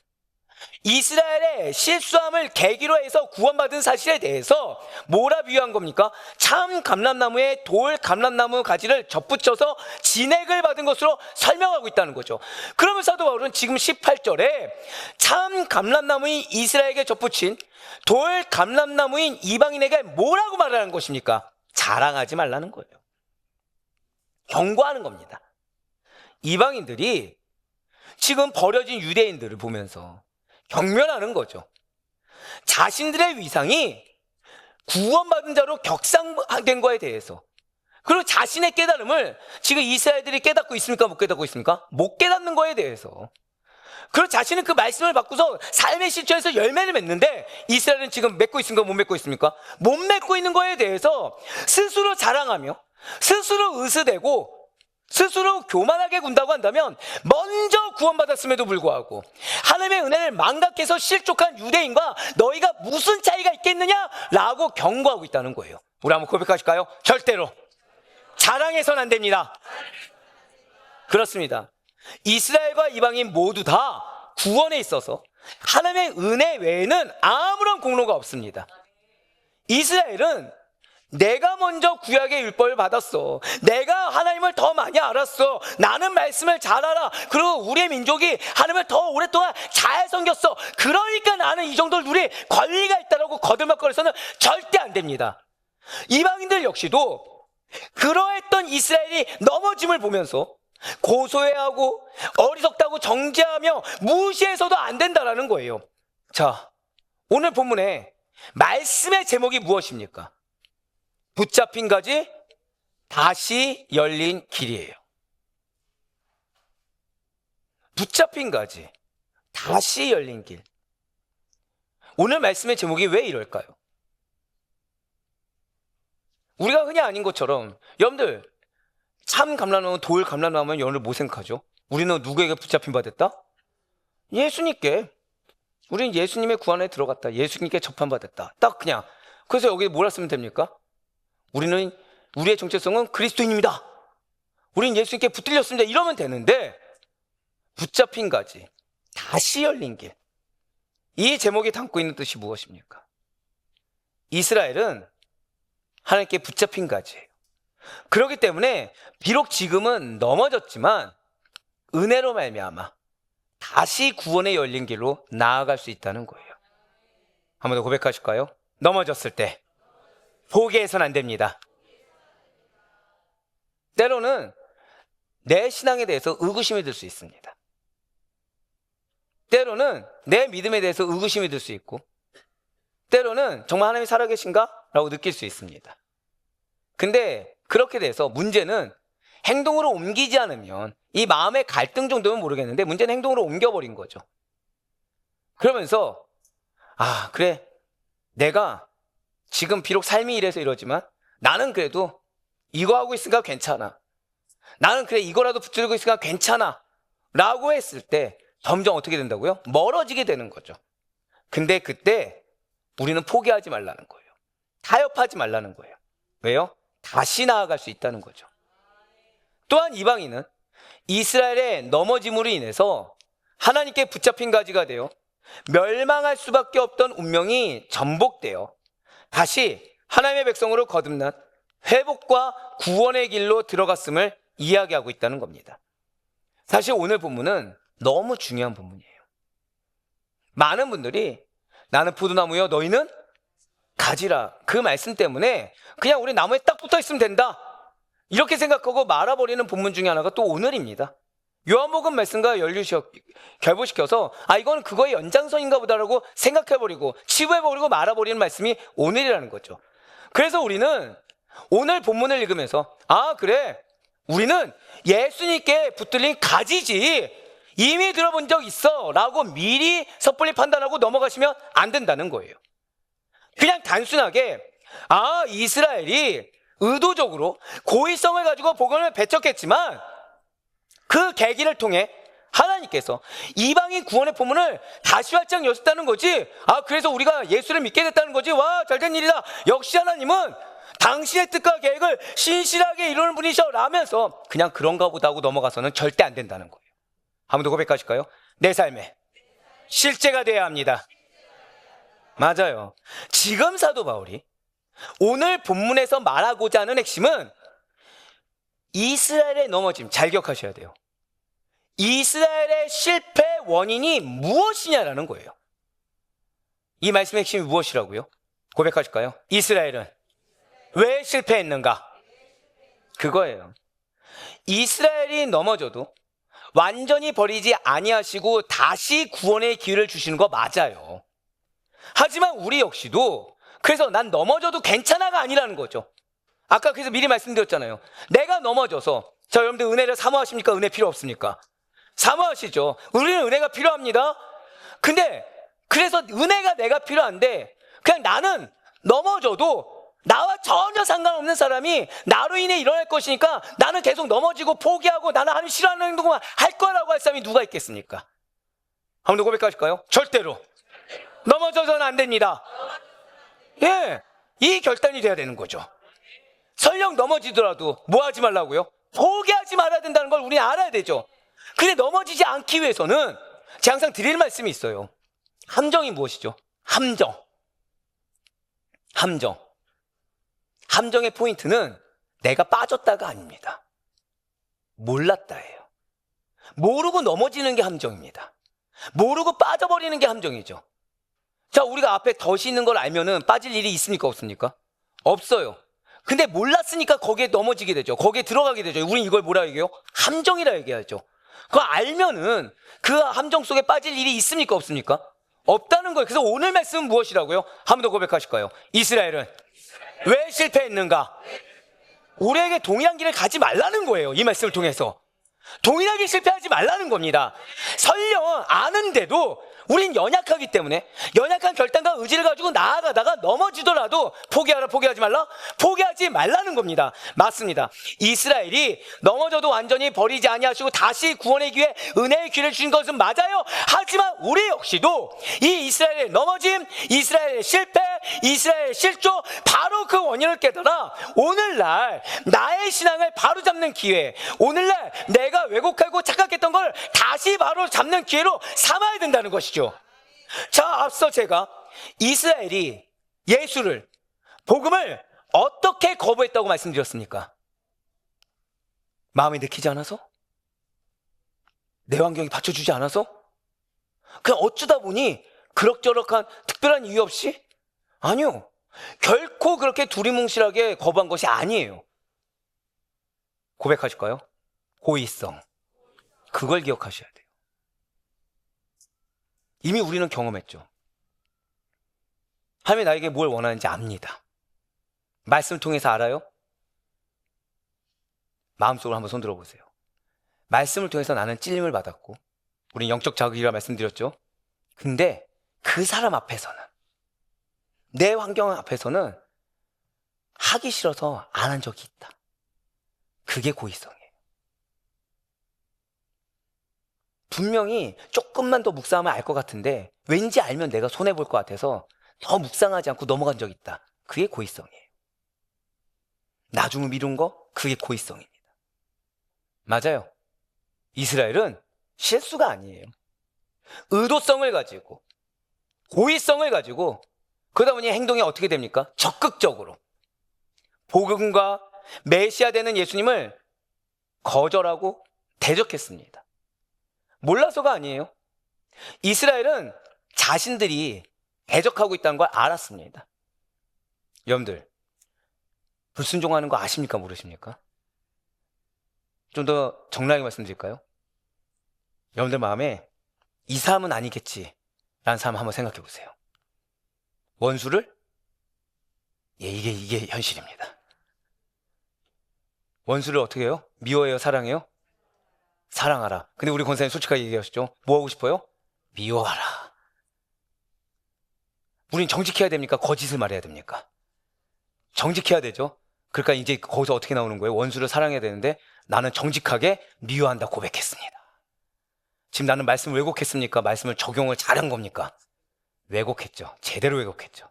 이스라엘의 실수함을 계기로 해서 구원받은 사실에 대해서 뭐라 비유한 겁니까? 참 감람나무에 돌 감람나무 가지를 접붙여서 진액을 받은 것으로 설명하고 있다는 거죠. 그러면 사도 바울은 지금 18절에 참 감람나무인 이스라엘에게 접붙인 돌 감람나무인 이방인에게 뭐라고 말하는 것입니까? 자랑하지 말라는 거예요. 경고하는 겁니다. 이방인들이 지금 버려진 유대인들을 보면서 경멸하는 거죠. 자신들의 위상이 구원받은 자로 격상된 거에 대해서, 그리고 자신의 깨달음을 지금 이스라엘들이 깨닫고 있습니까? 못 깨닫고 있습니까? 못 깨닫는 거에 대해서. 그리고 자신은 그 말씀을 받고서 삶의 실천에서 열매를 맺는데 이스라엘은 지금 맺고 있습니까? 못 맺고 있습니까? 못 맺고 있는 거에 대해서 스스로 자랑하며 스스로 의스대고 스스로 교만하게 군다고 한다면 먼저 구원받았음에도 불구하고 하나님의 은혜를 망각해서 실족한 유대인과 너희가 무슨 차이가 있겠느냐라고 경고하고 있다는 거예요. 우리 한번 고백하실까요? 절대로 자랑해서는 안 됩니다. 그렇습니다. 이스라엘과 이방인 모두 다 구원에 있어서 하나님의 은혜 외에는 아무런 공로가 없습니다. 이스라엘은 내가 먼저 구약의 율법을 받았어. 내가 하나님을 더 많이 알았어. 나는 말씀을 잘 알아. 그리고 우리의 민족이 하나님을 더 오랫동안 잘 섬겼어. 그러니까 나는 이 정도를 누릴 권리가 있다라고 거들먹거려서는 절대 안 됩니다. 이방인들 역시도 그러했던 이스라엘이 넘어짐을 보면서 고소해하고 어리석다고 정죄하며 무시해서도 안 된다라는 거예요. 자, 오늘 본문에 말씀의 제목이 무엇입니까? 붙잡힌 가지, 다시 열린 길이에요. 붙잡힌 가지, 다시 열린 길. 오늘 말씀의 제목이 왜 이럴까요? 우리가 흔히 아닌 것처럼, 여러분들 참 감람나무, 돌 감람나무는 여러분들 뭐 생각하죠? 우리는 누구에게 붙잡힌 바 됐다? 예수님께. 우리는 예수님의 구원에 들어갔다. 예수님께 접한 바 됐다. 딱 그냥. 그래서 여기 뭐라 쓰면 됩니까? 우리는, 우리의 정체성은 그리스도인입니다. 우리는 예수님께 붙들렸습니다. 이러면 되는데, 붙잡힌 가지, 다시 열린 길. 이 제목이 담고 있는 뜻이 무엇입니까? 이스라엘은 하나님께 붙잡힌 가지예요. 그렇기 때문에 비록 지금은 넘어졌지만 은혜로 말미암아 다시 구원의 열린 길로 나아갈 수 있다는 거예요. 한 번 더 고백하실까요? 넘어졌을 때 포기해서는 안 됩니다. 때로는 내 신앙에 대해서 의구심이 들 수 있습니다. 때로는 내 믿음에 대해서 의구심이 들 수 있고, 때로는 정말 하나님이 살아계신가? 라고 느낄 수 있습니다. 근데 그렇게 돼서 문제는 행동으로 옮기지 않으면, 이 마음의 갈등 정도면 모르겠는데 문제는 행동으로 옮겨버린 거죠. 그러면서 아, 그래, 내가 지금 비록 삶이 이래서 이러지만 나는 그래도 이거 하고 있으니까 괜찮아. 나는 그래, 이거라도 붙들고 있으니까 괜찮아 라고 했을 때 점점 어떻게 된다고요? 멀어지게 되는 거죠. 근데 그때 우리는 포기하지 말라는 거예요. 타협하지 말라는 거예요. 왜요? 다시 나아갈 수 있다는 거죠. 또한 이방인은 이스라엘의 넘어짐으로 인해서 하나님께 붙잡힌 가지가 되어 멸망할 수밖에 없던 운명이 전복되어 다시 하나님의 백성으로 거듭난 회복과 구원의 길로 들어갔음을 이야기하고 있다는 겁니다. 사실 오늘 본문은 너무 중요한 본문이에요. 많은 분들이 나는 포도나무여 너희는 가지라, 그 말씀 때문에 그냥 우리 나무에 딱 붙어 있으면 된다 이렇게 생각하고 말아버리는 본문 중에 하나가 또 오늘입니다. 요한복음 말씀과 결부시켜서 이건 그거의 연장선인가 보다라고 생각해버리고 치부해버리고 말아버리는 말씀이 오늘이라는 거죠. 그래서 우리는 오늘 본문을 읽으면서 그래, 우리는 예수님께 붙들린 가지지 이미 들어본 적 있어 라고 미리 섣불리 판단하고 넘어가시면 안 된다는 거예요. 그냥 단순하게 이스라엘이 의도적으로 고의성을 가지고 복음을 배척했지만 그 계기를 통해 하나님께서 이방인 구원의 포문을 다시 활짝 여셨다는 거지. 그래서 우리가 예수를 믿게 됐다는 거지. 와, 잘된 일이다. 역시 하나님은 당신의 뜻과 계획을 신실하게 이루는 분이셔 라면서 그냥 그런가 보다 하고 넘어가서는 절대 안 된다는 거예요. 한 번 더 고백하실까요? 내 삶에 실제가 돼야 합니다. 맞아요. 지금 사도 바울이 오늘 본문에서 말하고자 하는 핵심은 이스라엘의 넘어짐, 잘 기억하셔야 돼요. 이스라엘의 실패 원인이 무엇이냐라는 거예요. 이 말씀의 핵심이 무엇이라고요? 고백하실까요? 이스라엘은 왜 실패했는가? 그거예요. 이스라엘이 넘어져도 완전히 버리지 아니하시고 다시 구원의 기회를 주시는 거 맞아요. 하지만 우리 역시도 그래서 난 넘어져도 괜찮아가 아니라는 거죠. 아까 그래서 미리 말씀드렸잖아요. 내가 넘어져서 여러분들 은혜를 사모하십니까? 은혜 필요 없습니까? 사모하시죠. 우리는 은혜가 필요합니다. 근데 그래서 은혜가 내가 필요한데 그냥 나는 넘어져도 나와 전혀 상관없는 사람이 나로 인해 일어날 것이니까 나는 계속 넘어지고 포기하고 나는 하나님 싫어하는 행동만 할 거라고 할 사람이 누가 있겠습니까? 한 번 더 고백하실까요? 절대로 넘어져서는 안 됩니다. 예, 이 결단이 돼야 되는 거죠. 설령 넘어지더라도 뭐 하지 말라고요? 포기하지 말아야 된다는 걸 우리는 알아야 되죠. 근데 넘어지지 않기 위해서는 제가 항상 드릴 말씀이 있어요. 함정이 무엇이죠? 함정의 포인트는 내가 빠졌다가 아닙니다. 몰랐다예요. 모르고 넘어지는 게 함정입니다. 모르고 빠져버리는 게 함정이죠. 자, 우리가 앞에 덫이 있는 걸 알면은 빠질 일이 있습니까? 없습니까? 없어요. 근데 몰랐으니까 거기에 넘어지게 되죠. 거기에 들어가게 되죠. 우린 이걸 뭐라 얘기해요? 함정이라 얘기하죠. 그거 알면은 그 함정 속에 빠질 일이 있습니까? 없습니까? 없다는 거예요. 그래서 오늘 말씀은 무엇이라고요? 한 번 더 고백하실까요? 이스라엘은 왜 실패했는가? 우리에게 동일한 길을 가지 말라는 거예요. 이 말씀을 통해서 동일하게 실패하지 말라는 겁니다. 설령 아는데도 우린 연약하기 때문에 연약한 결단과 의지를 가지고 나아가다가 넘어지더라도 포기하라, 포기하지 말라? 포기하지 말라는 겁니다. 맞습니다. 이스라엘이 넘어져도 완전히 버리지 아니하시고 다시 구원의 기회, 은혜의 기회를 주신 것은 맞아요. 하지만 우리 역시도 이 이스라엘의 넘어짐, 이스라엘의 실패, 이스라엘의 실조, 바로 그 원인을 깨달아 오늘날 나의 신앙을 바로 잡는 기회, 오늘날 내가 왜곡하고 착각했던 걸 다시 바로 잡는 기회로 삼아야 된다는 것이죠. 자, 앞서 제가 이스라엘이 예수를, 복음을 어떻게 거부했다고 말씀드렸습니까? 마음이 내키지 않아서? 내 환경이 받쳐주지 않아서? 그냥 어쩌다 보니 그럭저럭한 특별한 이유 없이? 아니요. 결코 그렇게 두리뭉실하게 거부한 것이 아니에요. 고백하실까요? 고의성. 그걸 기억하셔야 돼요. 이미 우리는 경험했죠. 하나님이 나에게 뭘 원하는지 압니다. 말씀을 통해서 알아요? 마음속으로 한번 손들어 보세요. 말씀을 통해서 나는 찔림을 받았고 우린 영적 자극이라 말씀드렸죠. 근데 그 사람 앞에서는, 내 환경 앞에서는 하기 싫어서 안 한 적이 있다. 그게 고의성이에요. 분명히 조금만 더 묵상하면 알 것 같은데 왠지 알면 내가 손해볼 것 같아서 더 묵상하지 않고 넘어간 적이 있다. 그게 고의성이에요. 나중을 미룬 거, 그게 고의성입니다. 맞아요. 이스라엘은 실수가 아니에요. 의도성을 가지고, 고의성을 가지고, 그러다 보니 행동이 어떻게 됩니까? 적극적으로 복음과 메시아 되는 예수님을 거절하고 대적했습니다. 몰라서가 아니에요. 이스라엘은 자신들이 대적하고 있다는 걸 알았습니다. 여러분들, 불순종하는 거 아십니까? 모르십니까? 좀 더 적나라하게 말씀드릴까요? 여러분들 마음에 이 사람은 아니겠지 라는 사람 한번 생각해 보세요. 원수를? 예, 이게 현실입니다. 원수를 어떻게 해요? 미워해요? 사랑해요? 사랑하라. 근데 우리 권사님 솔직하게 얘기하시죠. 뭐 하고 싶어요? 미워하라. 우린 정직해야 됩니까? 거짓을 말해야 됩니까? 정직해야 되죠. 그러니까 이제 거기서 어떻게 나오는 거예요? 원수를 사랑해야 되는데 나는 정직하게 미워한다 고백했습니다. 지금 나는 말씀을 왜곡했습니까? 말씀을 적용을 잘한 겁니까? 왜곡했죠. 제대로 왜곡했죠.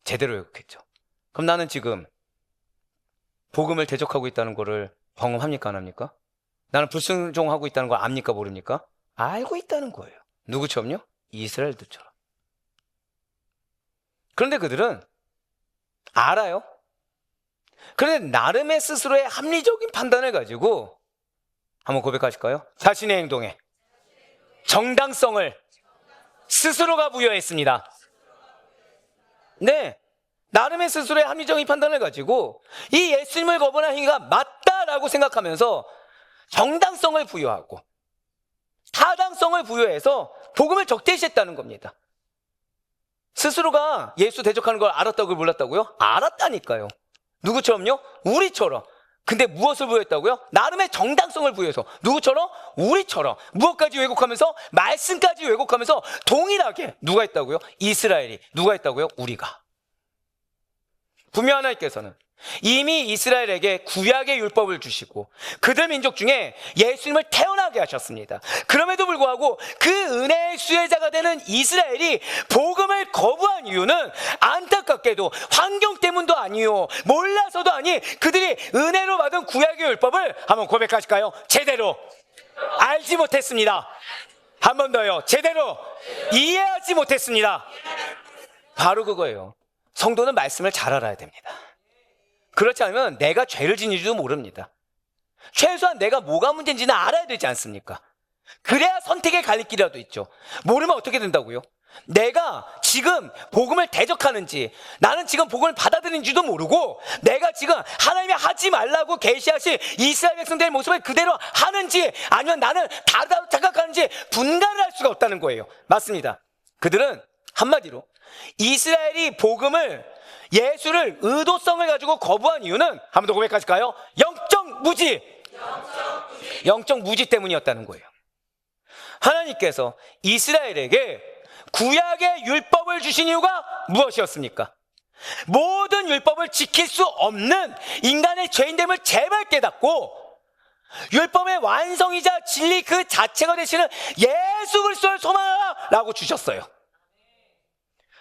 제대로 왜곡했죠. 그럼 나는 지금 복음을 대적하고 있다는 거를 경험합니까? 안 합니까? 나는 불순종하고 있다는 걸 압니까? 모릅니까? 알고 있다는 거예요. 누구처럼요? 이스라엘들처럼. 그런데 그들은 알아요. 그런데 나름의 스스로의 합리적인 판단을 가지고 한번 고백하실까요? 자신의 행동에 정당성을 스스로가 부여했습니다. 네, 나름의 스스로의 합리적인 판단을 가지고 이 예수님을 거부한 행위가 맞다라고 생각하면서 정당성을 부여하고 타당성을 부여해서 복음을 적대시했다는 겁니다. 스스로가 예수 대적하는 걸 알았다고 몰랐다고요? 알았다니까요. 누구처럼요? 우리처럼. 근데 무엇을 부여했다고요? 나름의 정당성을 부여해서. 누구처럼? 우리처럼. 무엇까지 왜곡하면서? 말씀까지 왜곡하면서 동일하게. 누가 했다고요? 이스라엘이. 누가 했다고요? 우리가. 분명 하나님께서는 이미 이스라엘에게 구약의 율법을 주시고 그들 민족 중에 예수님을 태어나게 하셨습니다. 그럼에도 불구하고 그 은혜의 수혜자가 되는 이스라엘이 복음을 거부한 이유는 안타깝게도 환경 때문도 아니요, 몰라서도 아니, 그들이 은혜로 받은 구약의 율법을 한번 고백하실까요? 제대로 알지 못했습니다. 한 번 더요. 제대로 이해하지 못했습니다. 바로 그거예요. 성도는 말씀을 잘 알아야 됩니다. 그렇지 않으면 내가 죄를 지니지도 모릅니다. 최소한 내가 뭐가 문제인지는 알아야 되지 않습니까? 그래야 선택의 갈림길이라도 있죠. 모르면 어떻게 된다고요? 내가 지금 복음을 대적하는지, 나는 지금 복음을 받아들이는지도 모르고 내가 지금 하나님이 하지 말라고 계시하신 이스라엘 백성들의 모습을 그대로 하는지 아니면 나는 다르다고 생각하는지 분간을 할 수가 없다는 거예요. 맞습니다. 그들은 한마디로 이스라엘이 복음을, 예수를 의도성을 가지고 거부한 이유는 한 번 더 고백하실까요? 영적 무지 때문이었다는 거예요. 하나님께서 이스라엘에게 구약의 율법을 주신 이유가 무엇이었습니까? 모든 율법을 지킬 수 없는 인간의 죄인됨을 제발 깨닫고 율법의 완성이자 진리 그 자체가 되시는 예수 그리스도를 소망하라 라고 주셨어요.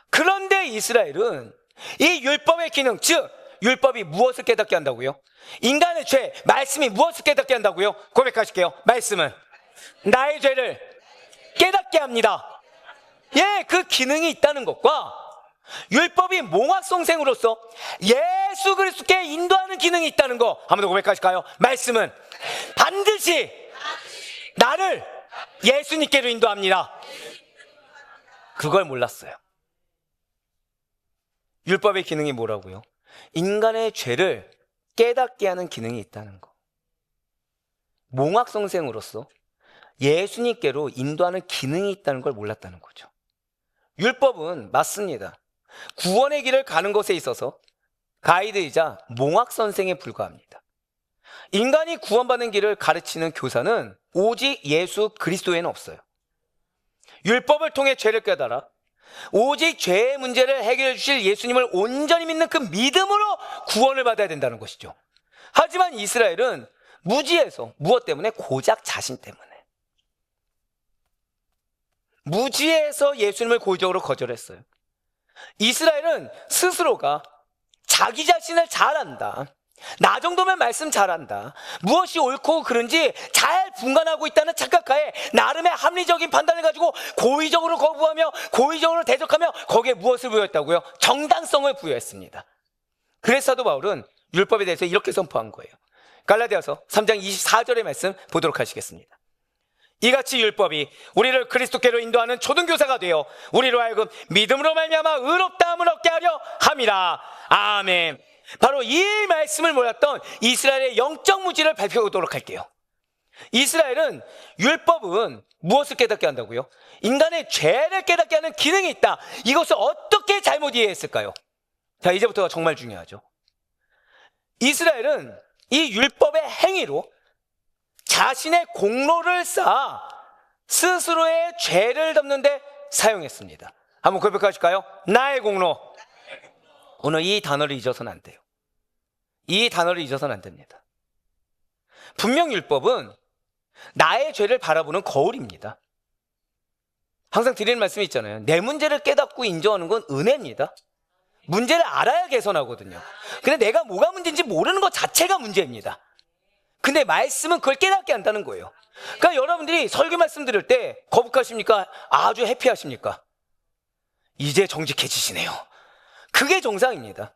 그런데 이스라엘은 이 율법의 기능, 즉 율법이 무엇을 깨닫게 한다고요? 인간의 죄, 말씀이 무엇을 깨닫게 한다고요? 고백하실게요. 말씀은 나의 죄를 깨닫게 합니다. 예, 그 기능이 있다는 것과 율법이 몽학성생으로서 예수 그리스도께 인도하는 기능이 있다는 거 한 번 더 고백하실까요? 말씀은 반드시 나를 예수님께로 인도합니다. 그걸 몰랐어요. 율법의 기능이 뭐라고요? 인간의 죄를 깨닫게 하는 기능이 있다는 거. 몽학성생으로서 예수님께로 인도하는 기능이 있다는 걸 몰랐다는 거죠. 율법은 맞습니다. 구원의 길을 가는 것에 있어서 가이드이자 몽학선생에 불과합니다. 인간이 구원받는 길을 가르치는 교사는 오직 예수 그리스도에는 없어요. 율법을 통해 죄를 깨달아 오직 죄의 문제를 해결해 주실 예수님을 온전히 믿는 그 믿음으로 구원을 받아야 된다는 것이죠. 하지만 이스라엘은 무지해서, 무엇 때문에? 고작 자신 때문에. 무지해서 예수님을 고의적으로 거절했어요. 이스라엘은 스스로가 자기 자신을 잘 안다, 나 정도면 말씀 잘한다, 무엇이 옳고 그른지 잘 분간하고 있다는 착각하에 나름의 합리적인 판단을 가지고 고의적으로 거부하며 고의적으로 대적하며 거기에 무엇을 부여했다고요? 정당성을 부여했습니다. 그래서 사도 바울은 율법에 대해서 이렇게 선포한 거예요. 갈라디아서 3장 24절의 말씀 보도록 하시겠습니다. 이같이 율법이 우리를 그리스도께로 인도하는 초등교사가 되어 우리로 하여금 믿음으로 말미암아 의롭다함을 얻게 하려 함이라. 아멘. 바로 이 말씀을 몰랐던 이스라엘의 영적 무지를 발표하도록 할게요. 이스라엘은 율법은 무엇을 깨닫게 한다고요? 인간의 죄를 깨닫게 하는 기능이 있다. 이것을 어떻게 잘못 이해했을까요? 자, 이제부터가 정말 중요하죠. 이스라엘은 이 율법의 행위로 자신의 공로를 쌓아 스스로의 죄를 덮는 데 사용했습니다. 한번 고백하실까요? 나의 공로. 오늘 이 단어를 잊어서는 안 돼요. 이 단어를 잊어서는 안 됩니다. 분명 율법은 나의 죄를 바라보는 거울입니다. 항상 드리는 말씀이 있잖아요. 내 문제를 깨닫고 인정하는 건 은혜입니다. 문제를 알아야 개선하거든요. 근데 내가 뭐가 문제인지 모르는 것 자체가 문제입니다. 근데 말씀은 그걸 깨닫게 한다는 거예요. 그러니까 여러분들이 설교 말씀 들을 때 거북하십니까? 아주 해피하십니까? 이제 정직해지시네요. 그게 정상입니다.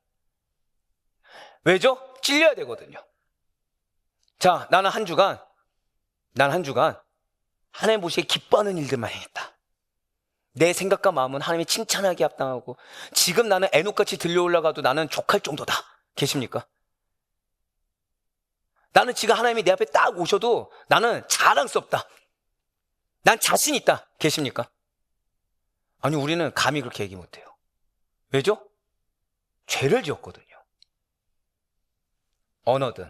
왜죠? 찔려야 되거든요. 자, 나는 한 주간 하나님 보시기에 기뻐하는 일들만 행했다. 내 생각과 마음은 하나님이 칭찬하게 합당하고 지금 나는 애녹같이 들려올라가도 나는 족할 정도다. 계십니까? 나는 지금 하나님이 내 앞에 딱 오셔도 나는 자랑스럽다. 난 자신 있다. 계십니까? 아니, 우리는 감히 그렇게 얘기 못해요. 왜죠? 죄를 지었거든요. 언어든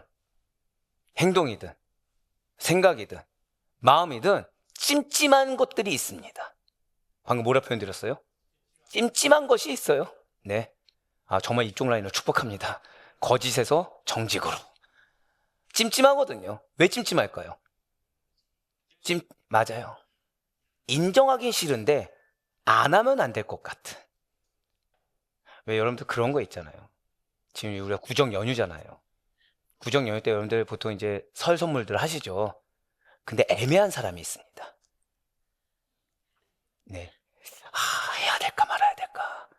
행동이든 생각이든 마음이든 찜찜한 것들이 있습니다. 방금 뭐라 표현 드렸어요? 찜찜한 것이 있어요. 네. 정말 이쪽 라인을 축복합니다. 거짓에서 정직으로. 찜찜하거든요. 왜 찜찜할까요? 맞아요. 인정하긴 싫은데 안 하면 안 될 것 같은. 왜 여러분들 그런 거 있잖아요. 지금 우리가 구정 연휴잖아요. 구정 연휴 때 여러분들 보통 이제 설 선물들 하시죠. 근데 애매한 사람이 있습니다. 네. 해야 될까 말아야 될까.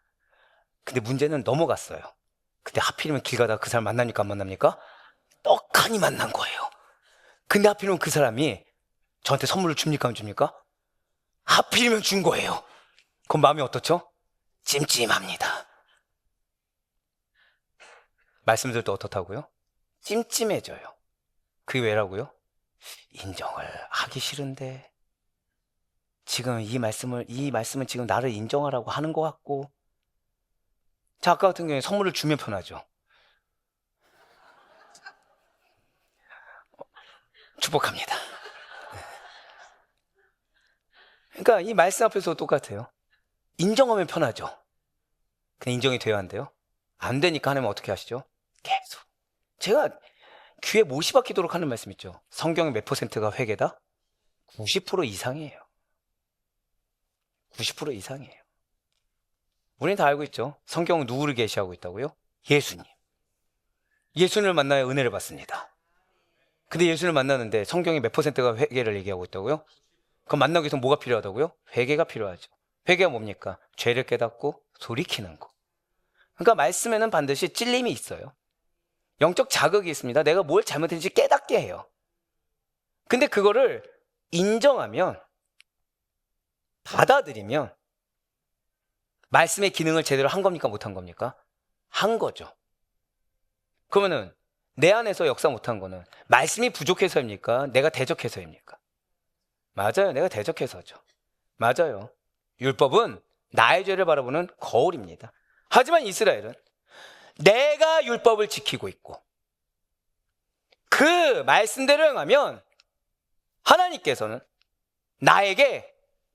근데 문제는 넘어갔어요. 근데 하필이면 길 가다가 그 사람 만납니까 안 만납니까? 떡하니 만난 거예요. 근데 하필이면 그 사람이 저한테 선물을 줍니까 안 줍니까? 하필이면 준 거예요. 그럼 마음이 어떻죠? 찜찜합니다. 말씀드릴 때 어떻다고요? 찜찜해져요. 그게 왜라고요? 인정을 하기 싫은데 지금 이 말씀은 지금 나를 인정하라고 하는 것 같고. 자, 아까 같은 경우에 선물을 주면 편하죠. 축복합니다. 그러니까 이 말씀 앞에서도 똑같아요. 인정하면 편하죠. 근데 인정이 돼야 한대요. 안 되니까 하나님은 어떻게 하시죠? 계속. 제가 귀에 못이 박히도록 하는 말씀 있죠. 성경의 몇 %가 회개다? 90% 이상이에요. 90% 이상이에요. 우리는 다 알고 있죠. 성경은 누구를 계시하고 있다고요? 예수님. 예수님을 만나야 은혜를 받습니다. 근데 예수님을 만나는데 성경이 몇 %가 회개를 얘기하고 있다고요? 그럼 만나기 위해서 뭐가 필요하다고요? 회개가 필요하죠. 회개가 뭡니까? 죄를 깨닫고 돌이키는 거. 그러니까 말씀에는 반드시 찔림이 있어요. 영적 자극이 있습니다. 내가 뭘 잘못했는지 깨닫게 해요. 근데 그거를 인정하면, 받아들이면 말씀의 기능을 제대로 한 겁니까 못한 겁니까? 한 거죠. 그러면은 내 안에서 역사 못한 거는 말씀이 부족해서입니까? 내가 대적해서입니까? 맞아요. 내가 대적해서죠. 맞아요. 율법은 나의 죄를 바라보는 거울입니다. 하지만 이스라엘은 내가 율법을 지키고 있고 그 말씀대로 행하면 하나님께서는 나에게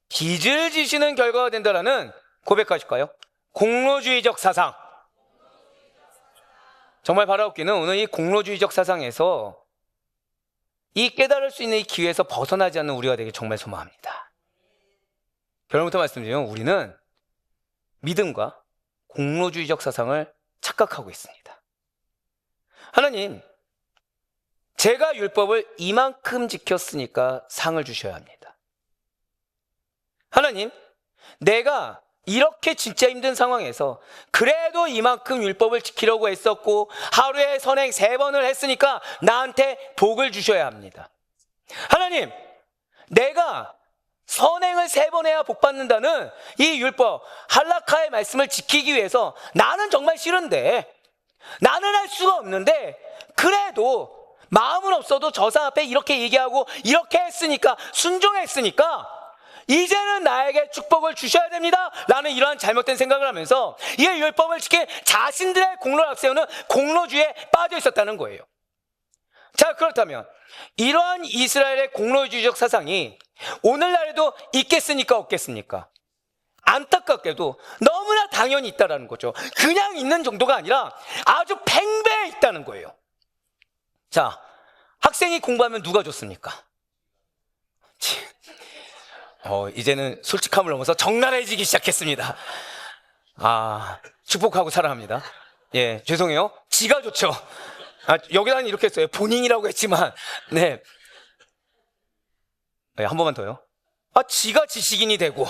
빚을 지시는 결과가 된다라는 고백하실까요? 공로주의적 사상. 정말 바라옵기는 오늘 이 공로주의적 사상에서 이 깨달을 수 있는 이 기회에서 벗어나지 않는 우리가 되길 정말 소망합니다. 결론부터 말씀드리면 우리는 믿음과 공로주의적 사상을 착각하고 있습니다. 하나님, 제가 율법을 이만큼 지켰으니까 상을 주셔야 합니다. 하나님, 내가 이렇게 진짜 힘든 상황에서 그래도 이만큼 율법을 지키려고 했었고 하루에 선행 3번을 했으니까 나한테 복을 주셔야 합니다. 하나님, 내가 선행을 3번 해야 복 받는다는 이 율법 할라카의 말씀을 지키기 위해서 나는 정말 싫은데, 나는 할 수가 없는데, 그래도 마음은 없어도 저상 앞에 이렇게 얘기하고 이렇게 했으니까, 순종했으니까 이제는 나에게 축복을 주셔야 됩니다 라는 이러한 잘못된 생각을 하면서 이 율법을 지킨 자신들의 공로를 앞세우는 공로주의에 빠져 있었다는 거예요. 자, 그렇다면 이러한 이스라엘의 공로주의적 사상이 오늘날에도 있겠습니까, 없겠습니까? 안타깝게도 너무나 당연히 있다는 거죠. 그냥 있는 정도가 아니라 아주 팽배해 있다는 거예요. 자, 학생이 공부하면 누가 좋습니까? 이제는 솔직함을 넘어서 적나라해지기 시작했습니다. 축복하고 사랑합니다. 예, 죄송해요. 지가 좋죠. 여기다는 이렇게 했어요. 본인이라고 했지만, 네. 한 번만 더요. 지가 지식인이 되고,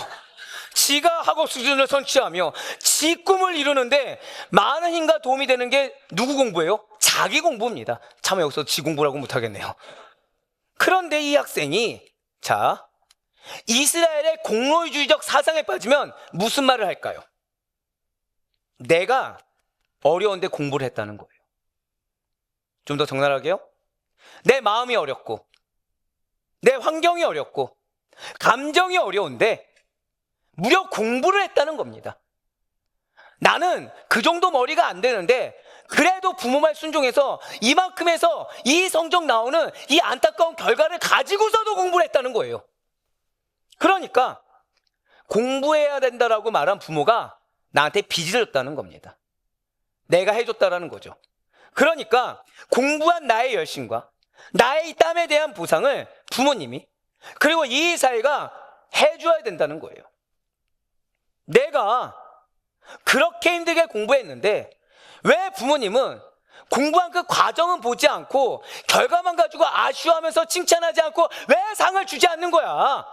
지가 학업 수준을 선취하며, 지 꿈을 이루는데, 많은 힘과 도움이 되는 게 누구 공부예요? 자기 공부입니다. 참 여기서 지 공부라고 못하겠네요. 그런데 이 학생이, 자, 이스라엘의 공로주의적 사상에 빠지면 무슨 말을 할까요? 내가 어려운데 공부를 했다는 거예요. 좀 더 적나라하게요. 내 마음이 어렵고, 내 환경이 어렵고, 감정이 어려운데 무려 공부를 했다는 겁니다. 나는 그 정도 머리가 안 되는데 그래도 부모 말 순종해서 이만큼 해서 이 성적 나오는 이 안타까운 결과를 가지고서도 공부를 했다는 거예요. 그러니까 공부해야 된다라고 말한 부모가 나한테 빚을 졌다는 겁니다. 내가 해줬다라는 거죠. 그러니까 공부한 나의 열심과 나의 이 땀에 대한 보상을 부모님이, 그리고 이 사회가 해줘야 된다는 거예요. 내가 그렇게 힘들게 공부했는데 왜 부모님은 공부한 그 과정은 보지 않고 결과만 가지고 아쉬워하면서 칭찬하지 않고 왜 상을 주지 않는 거야?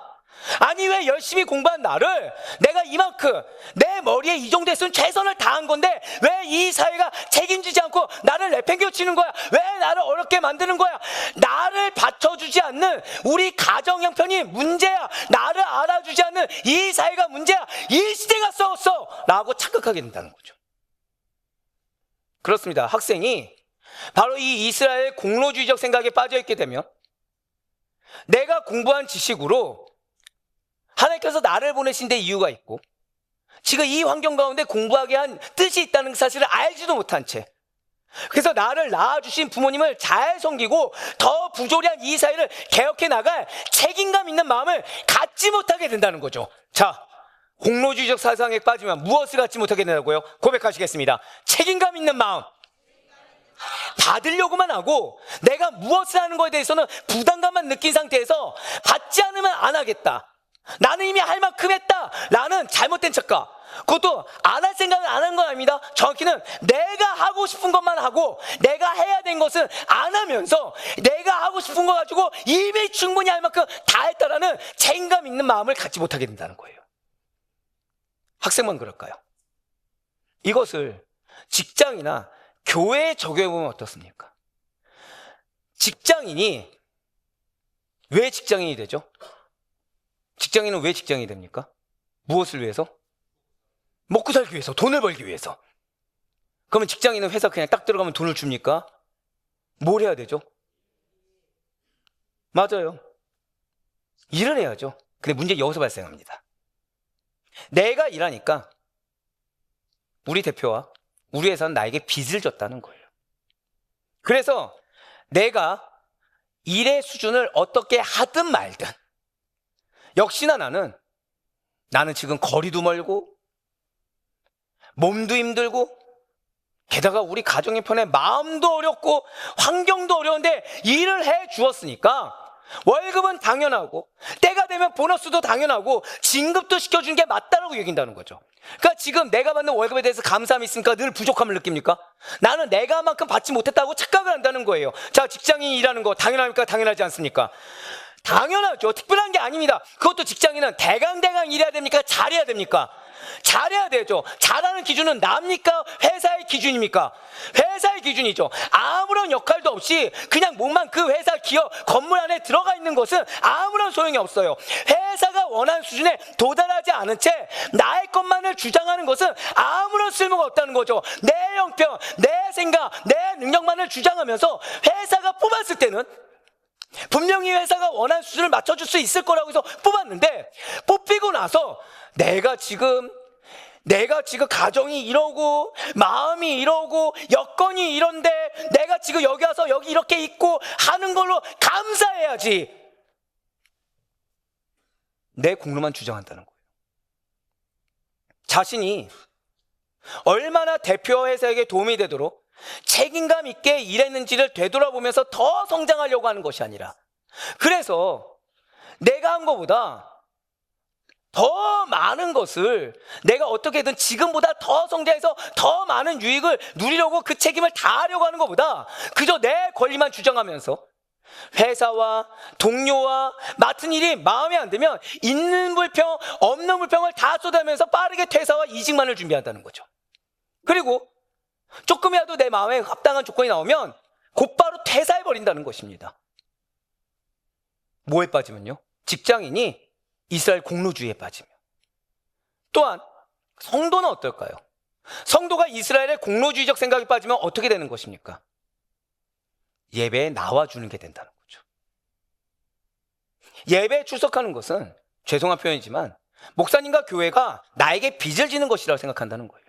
아니, 왜 열심히 공부한 나를, 내가 이만큼 내 머리에 이 정도 했으면 최선을 다한 건데 왜 이 사회가 책임지지 않고 나를 내팽겨치는 거야? 왜 나를 어렵게 만드는 거야? 나를 받쳐주지 않는 우리 가정 형편이 문제야. 나를 알아주지 않는 이 사회가 문제야. 이 시대가 썩었어 라고 착각하게 된다는 거죠. 그렇습니다. 학생이 바로 이 이스라엘 공로주의적 생각에 빠져있게 되면 내가 공부한 지식으로 하나님께서 나를 보내신 데 이유가 있고, 지금 이 환경 가운데 공부하게 한 뜻이 있다는 사실을 알지도 못한 채, 그래서 나를 낳아주신 부모님을 잘 섬기고 더 부조리한 이 사회를 개혁해 나갈 책임감 있는 마음을 갖지 못하게 된다는 거죠. 자, 공로주의적 사상에 빠지면 무엇을 갖지 못하게 된다고요? 고백하시겠습니다. 책임감 있는 마음. 받으려고만 하고 내가 무엇을 하는 것에 대해서는 부담감만 느낀 상태에서 받지 않으면 안 하겠다, 나는 이미 할 만큼 했다 라는 잘못된 착각, 그것도 안 할 생각을 안 한 건 아닙니다. 정확히는 내가 하고 싶은 것만 하고 내가 해야 된 것은 안 하면서 내가 하고 싶은 거 가지고 이미 충분히 할 만큼 다 했다라는 책임감 있는 마음을 갖지 못하게 된다는 거예요. 학생만 그럴까요? 이것을 직장이나 교회에 적용해보면 어떻습니까? 직장인이 왜 직장인이 되죠? 직장인은 왜 직장인이 됩니까? 무엇을 위해서? 먹고 살기 위해서, 돈을 벌기 위해서. 그러면 직장인은 회사 그냥 딱 들어가면 돈을 줍니까? 뭘 해야 되죠? 맞아요. 일을 해야죠. 근데 문제 여기서 발생합니다. 내가 일하니까 우리 대표와 우리 회사는 나에게 빚을 졌다는 거예요. 그래서 내가 일의 수준을 어떻게 하든 말든, 역시나 나는 지금 거리도 멀고 몸도 힘들고 게다가 우리 가정 형편에 마음도 어렵고 환경도 어려운데 일을 해 주었으니까 월급은 당연하고 때가 되면 보너스도 당연하고 진급도 시켜주는 게 맞다라고 여긴다는 거죠. 그러니까 지금 내가 받는 월급에 대해서 감사함이 있으니까 늘 부족함을 느낍니까? 나는 내가 만큼 받지 못했다고 착각을 한다는 거예요. 자, 직장인이 일하는 거 당연합니까? 당연하지 않습니까? 당연하죠. 특별한 게 아닙니다. 그것도 직장인은 대강대강 일해야 됩니까? 잘해야 됩니까? 잘해야 되죠. 잘하는 기준은 납니까? 회사의 기준입니까? 회사의 기준이죠. 아무런 역할도 없이 그냥 몸만 그 회사 기업 건물 안에 들어가 있는 것은 아무런 소용이 없어요. 회사가 원하는 수준에 도달하지 않은 채 나의 것만을 주장하는 것은 아무런 쓸모가 없다는 거죠. 내 형편, 내 생각, 내 능력만을 주장하면서 회사가 뽑았을 때는 분명히 회사가 원하는 수준을 맞춰줄 수 있을 거라고 해서 뽑았는데, 뽑히고 나서 내가 지금 가정이 이러고 마음이 이러고 여건이 이런데 내가 지금 여기 와서 여기 이렇게 있고 하는 걸로 감사해야지, 내 공로만 주장한다는 거예요. 자신이 얼마나 대표 회사에게 도움이 되도록 책임감 있게 일했는지를 되돌아보면서 더 성장하려고 하는 것이 아니라, 그래서 내가 한 것보다 더 많은 것을 내가 어떻게든 지금보다 더 성장해서 더 많은 유익을 누리려고 그 책임을 다하려고 하는 것보다 그저 내 권리만 주장하면서 회사와 동료와 맡은 일이 마음에 안 들면 있는 불평 없는 불평을 다 쏟아내면서 빠르게 퇴사와 이직만을 준비한다는 거죠. 그리고 조금이라도 내 마음에 합당한 조건이 나오면 곧바로 퇴사해버린다는 것입니다. 뭐에 빠지면요? 직장인이 이스라엘 공로주의에 빠지면. 또한 성도는 어떨까요? 성도가 이스라엘의 공로주의적 생각에 빠지면 어떻게 되는 것입니까? 예배에 나와주는 게 된다는 거죠. 예배에 출석하는 것은 죄송한 표현이지만 목사님과 교회가 나에게 빚을 지는 것이라고 생각한다는 거예요.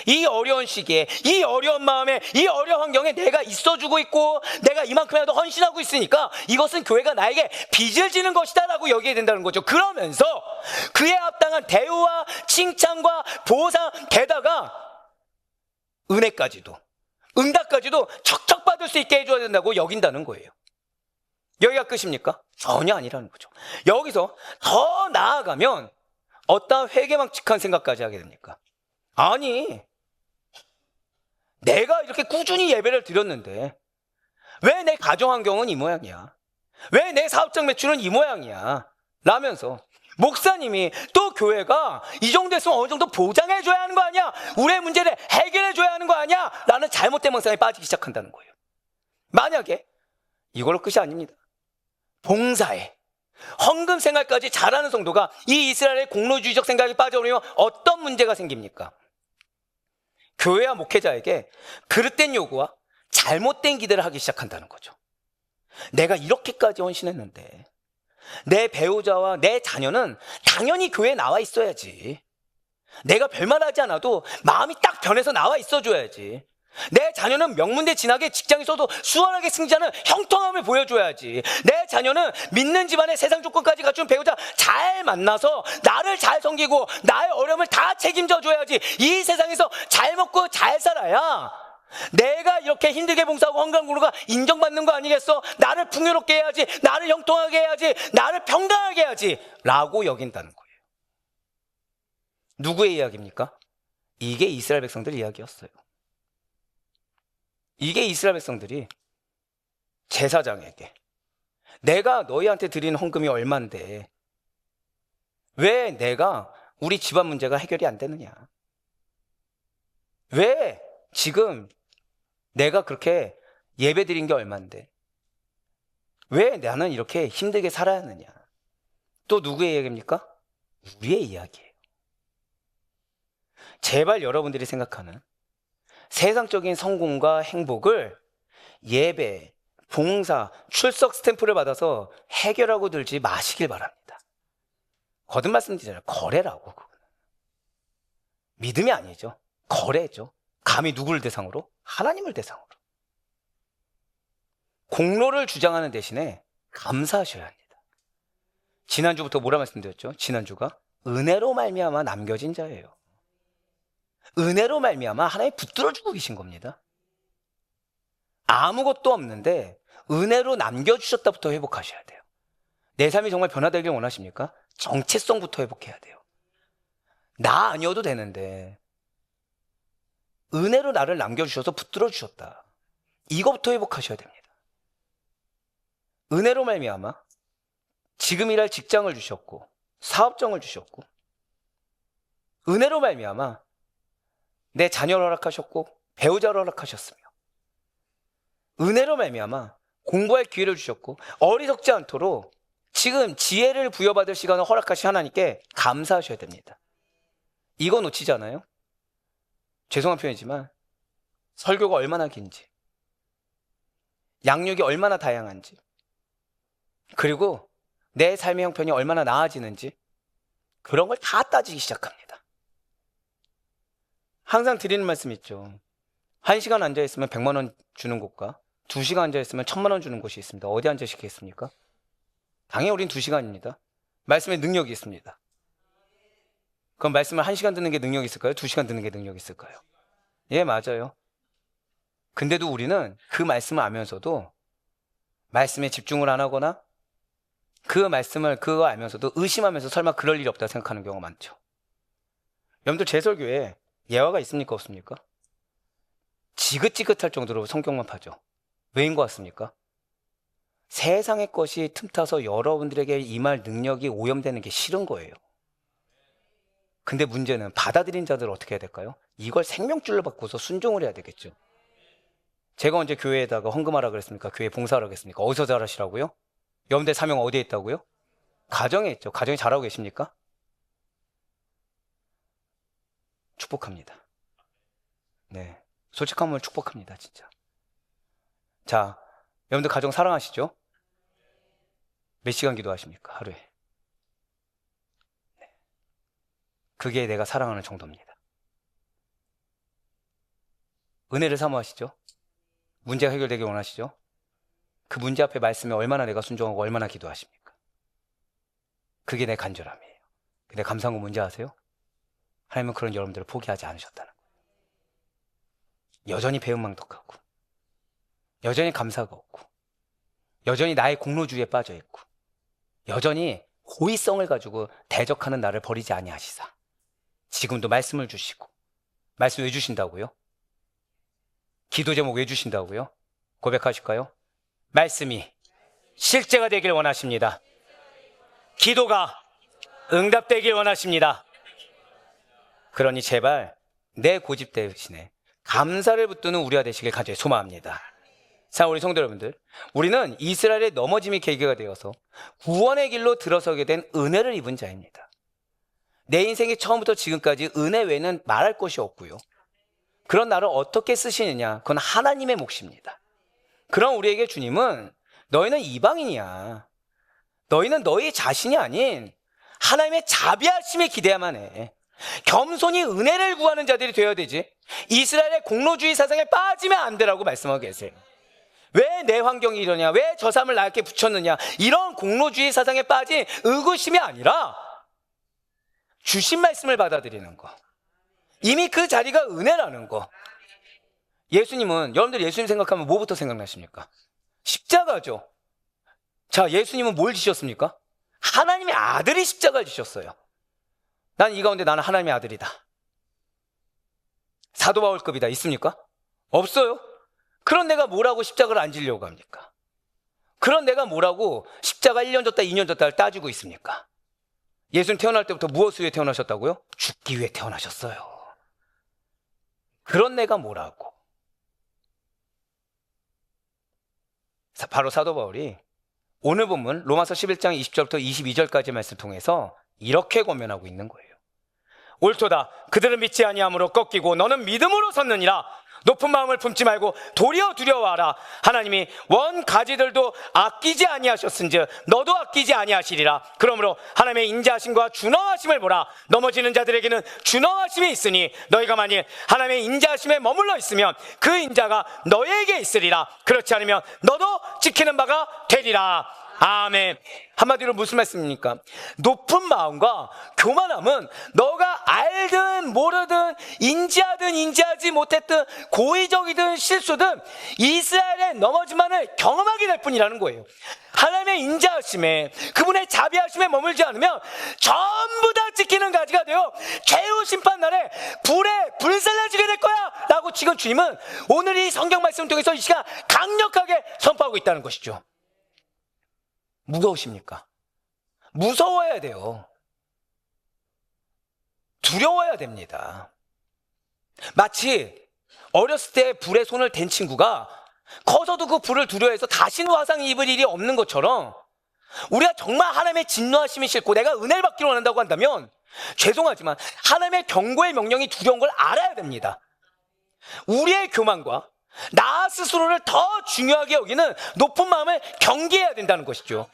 이 어려운 시기에, 이 어려운 마음에, 이 어려운 환경에 내가 있어주고 있고 내가 이만큼이라도 헌신하고 있으니까 이것은 교회가 나에게 빚을 지는 것이다 라고 여기게 된다는 거죠. 그러면서 그에 합당한 대우와 칭찬과 보상, 게다가 은혜까지도, 응답까지도 척척 받을 수 있게 해줘야 된다고 여긴다는 거예요. 여기가 끝입니까? 전혀 아니라는 거죠. 여기서 더 나아가면 어떠한 회개망측한 생각까지 하게 됩니까? 아니, 내가 이렇게 꾸준히 예배를 드렸는데 왜 내 가정 환경은 이 모양이야? 왜 내 사업적 매출은 이 모양이야? 라면서 목사님이 또 교회가 이 정도 했으면 어느 정도 보장해줘야 하는 거 아니야? 우리의 문제를 해결해줘야 하는 거 아니야? 라는 잘못된 멍상에 빠지기 시작한다는 거예요. 만약에 이걸로 끝이 아닙니다. 봉사에 헌금 생활까지 잘하는 성도가 이 이스라엘의 공로주의적 생각에 빠져오면 어떤 문제가 생깁니까? 교회와 목회자에게 그릇된 요구와 잘못된 기대를 하기 시작한다는 거죠. 내가 이렇게까지 헌신했는데 내 배우자와 내 자녀는 당연히 교회에 나와 있어야지. 내가 별말 하지 않아도 마음이 딱 변해서 나와 있어줘야지. 내 자녀는 명문대 진학에 직장에서도 수월하게 승진하는 형통함을 보여줘야지. 내 자녀는 믿는 집안의 세상 조건까지 갖춘 배우자 잘 만나서 나를 잘 섬기고 나의 어려움을 다 책임져 줘야지. 이 세상에서 잘 먹고 잘 살아야 내가 이렇게 힘들게 봉사하고 헌금으로가 인정받는 거 아니겠어? 나를 풍요롭게 해야지, 나를 형통하게 해야지, 나를 평강하게 해야지 라고 여긴다는 거예요. 누구의 이야기입니까? 이게 이스라엘 백성들 이야기였어요. 이게 이스라엘 백성들이 제사장에게 내가 너희한테 드리는 헌금이 얼만데 왜 내가 우리 집안 문제가 해결이 안 되느냐? 왜 지금 내가 그렇게 예배 드린 게 얼만데 왜 나는 이렇게 힘들게 살아야 하느냐? 또 누구의 이야기입니까? 우리의 이야기예요. 제발 여러분들이 생각하는 세상적인 성공과 행복을 예배, 봉사, 출석 스탬프를 받아서 해결하고 들지 마시길 바랍니다. 거듭 말씀드리잖아요. 거래라고. 그거는. 믿음이 아니죠. 거래죠. 감히 누구를 대상으로? 하나님을 대상으로. 공로를 주장하는 대신에 감사하셔야 합니다. 지난주부터 뭐라 말씀드렸죠? 지난주가 은혜로 말미암아 남겨진 자예요. 은혜로 말미암아 하나님이 붙들어주고 계신 겁니다. 아무것도 없는데 은혜로 남겨주셨다부터 회복하셔야 돼요. 내 삶이 정말 변화되길 원하십니까? 정체성부터 회복해야 돼요. 나 아니어도 되는데 은혜로 나를 남겨주셔서 붙들어 주셨다. 이것부터 회복하셔야 됩니다. 은혜로 말미암아 지금 일할 직장을 주셨고 사업정을 주셨고, 은혜로 말미암아 내 자녀를 허락하셨고 배우자를 허락하셨으며, 은혜로 말미암아 공부할 기회를 주셨고 어리석지 않도록 지금 지혜를 부여받을 시간을 허락하신 하나님께 감사하셔야 됩니다. 이거 놓치잖아요. 죄송한 표현이지만 설교가 얼마나 긴지, 양육이 얼마나 다양한지, 그리고 내 삶의 형편이 얼마나 나아지는지, 그런 걸 다 따지기 시작합니다. 항상 드리는 말씀 있죠. 1시간 앉아있으면 100만 원 주는 곳과 2시간 앉아있으면 1000만 원 주는 곳이 있습니다. 어디 앉으시겠습니까? 당연히 우린 2시간입니다. 말씀에 능력이 있습니다. 그럼 말씀을 1시간 듣는 게 능력이 있을까요? 2시간 듣는 게 능력이 있을까요? 예, 맞아요. 근데도 우리는 그 말씀을 알면서도 말씀에 집중을 안 하거나 그 말씀을 그거 알면서도 의심하면서 설마 그럴 일이 없다 생각하는 경우가 많죠. 여러분들 제 설교에 예화가 있습니까? 없습니까? 지긋지긋할 정도로 성경만 파죠. 왜인 것 같습니까? 세상의 것이 틈타서 여러분들에게 임할 능력이 오염되는 게 싫은 거예요. 근데 문제는 받아들인 자들은 어떻게 해야 될까요? 이걸 생명줄로 바꿔서 순종을 해야 되겠죠. 제가 언제 교회에다가 헌금하라 그랬습니까? 교회 봉사하라 그랬습니까? 어디서 잘하시라고요? 여러분들 사명 어디에 있다고요? 가정에 있죠. 가정에 잘하고 계십니까? 축복합니다. 네, 솔직한 마음을 축복합니다. 진짜. 자, 여러분들 가정 사랑하시죠? 몇 시간 기도하십니까? 하루에? 네. 그게 내가 사랑하는 정도입니다. 은혜를 사모하시죠? 문제가 해결되길 원하시죠? 그 문제 앞에 말씀에 얼마나 내가 순종하고 얼마나 기도하십니까? 그게 내 간절함이에요. 근데 감사한 건 뭔지 아세요? 하나님은 그런 여러분들을 포기하지 않으셨다는 거예요. 여전히 배은망덕하고, 여전히 감사가 없고, 여전히 나의 공로주의에 빠져있고, 여전히 호의성을 가지고 대적하는 나를 버리지 아니하시사 지금도 말씀을 주시고. 말씀 왜 주신다고요? 기도 제목 왜 주신다고요? 고백하실까요? 말씀이 실제가 되길 원하십니다. 기도가 응답되길 원하십니다. 그러니 제발 내 고집 대신에 감사를 붙드는 우리가 되시길 간절히 소망합니다. 자, 우리 성도 여러분들, 우리는 이스라엘의 넘어짐이 계기가 되어서 구원의 길로 들어서게 된 은혜를 입은 자입니다. 내 인생이 처음부터 지금까지 은혜 외에는 말할 것이 없고요. 그런 나를 어떻게 쓰시느냐, 그건 하나님의 몫입니다. 그럼 우리에게 주님은 너희는 이방인이야, 너희는 너희 자신이 아닌 하나님의 자비하심에 기대야만 해. 겸손히 은혜를 구하는 자들이 되어야 되지, 이스라엘의 공로주의 사상에 빠지면 안 되라고 말씀하고 계세요. 왜 내 환경이 이러냐, 왜 저 사람을 나에게 붙였느냐, 이런 공로주의 사상에 빠진 의구심이 아니라 주신 말씀을 받아들이는 거, 이미 그 자리가 은혜라는 거. 예수님은, 여러분들 예수님 생각하면 뭐부터 생각나십니까? 십자가죠. 자, 예수님은 뭘 지셨습니까? 하나님의 아들이 십자가를 지셨어요. 난 이 가운데 나는 하나님의 아들이다, 사도 바울급이다 있습니까? 없어요. 그런 내가 뭐라고 십자가를 안 지려고 합니까? 그런 내가 뭐라고 십자가 1년 졌다 2년 졌다를 따지고 있습니까? 예수님 태어날 때부터 무엇을 위해 태어나셨다고요? 죽기 위해 태어나셨어요. 그런 내가 뭐라고. 바로 사도 바울이 오늘 본문 로마서 11장 20절부터 22절까지 말씀을 통해서 이렇게 권면하고 있는 거예요. 옳도다, 그들은 믿지 아니함으로 꺾이고 너는 믿음으로 섰느니라. 높은 마음을 품지 말고 도리어 두려워하라. 하나님이 원 가지들도 아끼지 아니하셨은즉 너도 아끼지 아니하시리라. 그러므로 하나님의 인자하심과 준엄하심을 보라. 넘어지는 자들에게는 준엄하심이 있으니 너희가 만일 하나님의 인자하심에 머물러 있으면 그 인자가 너희에게 있으리라. 그렇지 않으면 너도 지키는 바가 되리라. 아멘. 한마디로 무슨 말씀입니까? 높은 마음과 교만함은 너가 알든 모르든 인지하든 인지하지 못했든 고의적이든 실수든 이스라엘의 넘어짐만을 경험하게 될 뿐이라는 거예요. 하나님의 인자하심에, 그분의 자비하심에 머물지 않으면 전부 다 찢기는 가지가 되어 최후 심판날에 불에 불살라지게 될 거야 라고 지금 주님은 오늘 이 성경 말씀을 통해서 이 시간 강력하게 선포하고 있다는 것이죠. 무서우십니까? 무서워야 돼요. 두려워야 됩니다. 마치 어렸을 때 불에 손을 댄 친구가 커서도 그 불을 두려워해서 다시는 화상 입을 일이 없는 것처럼 우리가 정말 하나님의 진노하심이 싫고 내가 은혜를 받기를 원한다고 한다면 죄송하지만 하나님의 경고의 명령이 두려운 걸 알아야 됩니다. 우리의 교만과 나 스스로를 더 중요하게 여기는 높은 마음을 경계해야 된다는 것이죠.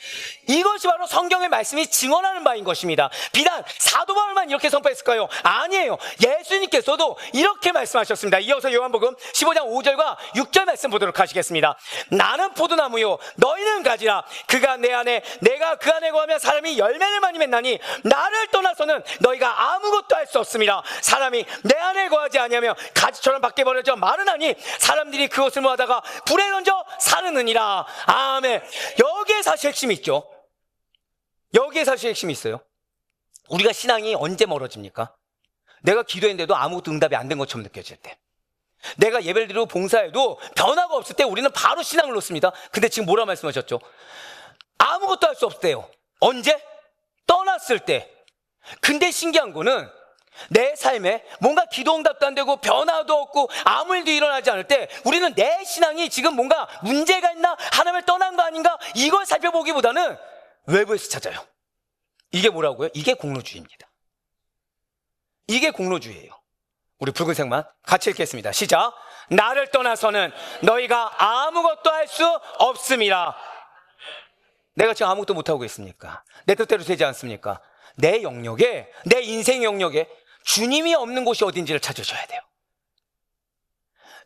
이것이 바로 성경의 말씀이 증언하는 바인 것입니다. 비단 사도 바울만 이렇게 선포했을까요? 아니에요. 예수님께서도 이렇게 말씀하셨습니다. 이어서 요한복음 15장 5절과 6절 말씀 보도록 하시겠습니다. 나는 포도나무요 너희는 가지라. 그가 내 안에 내가 그 안에 거하면 사람이 열매를 많이 맺나니 나를 떠나서는 너희가 아무것도 할 수 없습니다. 사람이 내 안에 거하지 아니하면 가지처럼 밖에 버려져 마르나니 사람들이 그것을 모아다가 불에 던져 사르느니라. 아멘. 여기에 사실 핵심이 있죠. 여기에 사실 핵심이 있어요. 우리가 신앙이 언제 멀어집니까? 내가 기도했는데도 아무것도 응답이 안 된 것처럼 느껴질 때, 내가 예배를 드리고 봉사해도 변화가 없을 때 우리는 바로 신앙을 놓습니다. 근데 지금 뭐라 말씀하셨죠? 아무것도 할 수 없대요. 언제? 떠났을 때. 근데 신기한 거는 내 삶에 뭔가 기도 응답도 안 되고 변화도 없고 아무 일도 일어나지 않을 때 우리는 내 신앙이 지금 뭔가 문제가 있나, 하나님을 떠난 거 아닌가, 이걸 살펴보기보다는 외부에서 찾아요. 이게 뭐라고요? 이게 공로주의입니다. 이게 공로주의예요. 우리 붉은색만 같이 읽겠습니다. 시작. 나를 떠나서는 너희가 아무것도 할 수 없음이라. 내가 지금 아무것도 못하고 있습니까? 내 뜻대로 되지 않습니까? 내 영역에, 내 인생 영역에 주님이 없는 곳이 어딘지를 찾으셔야 돼요.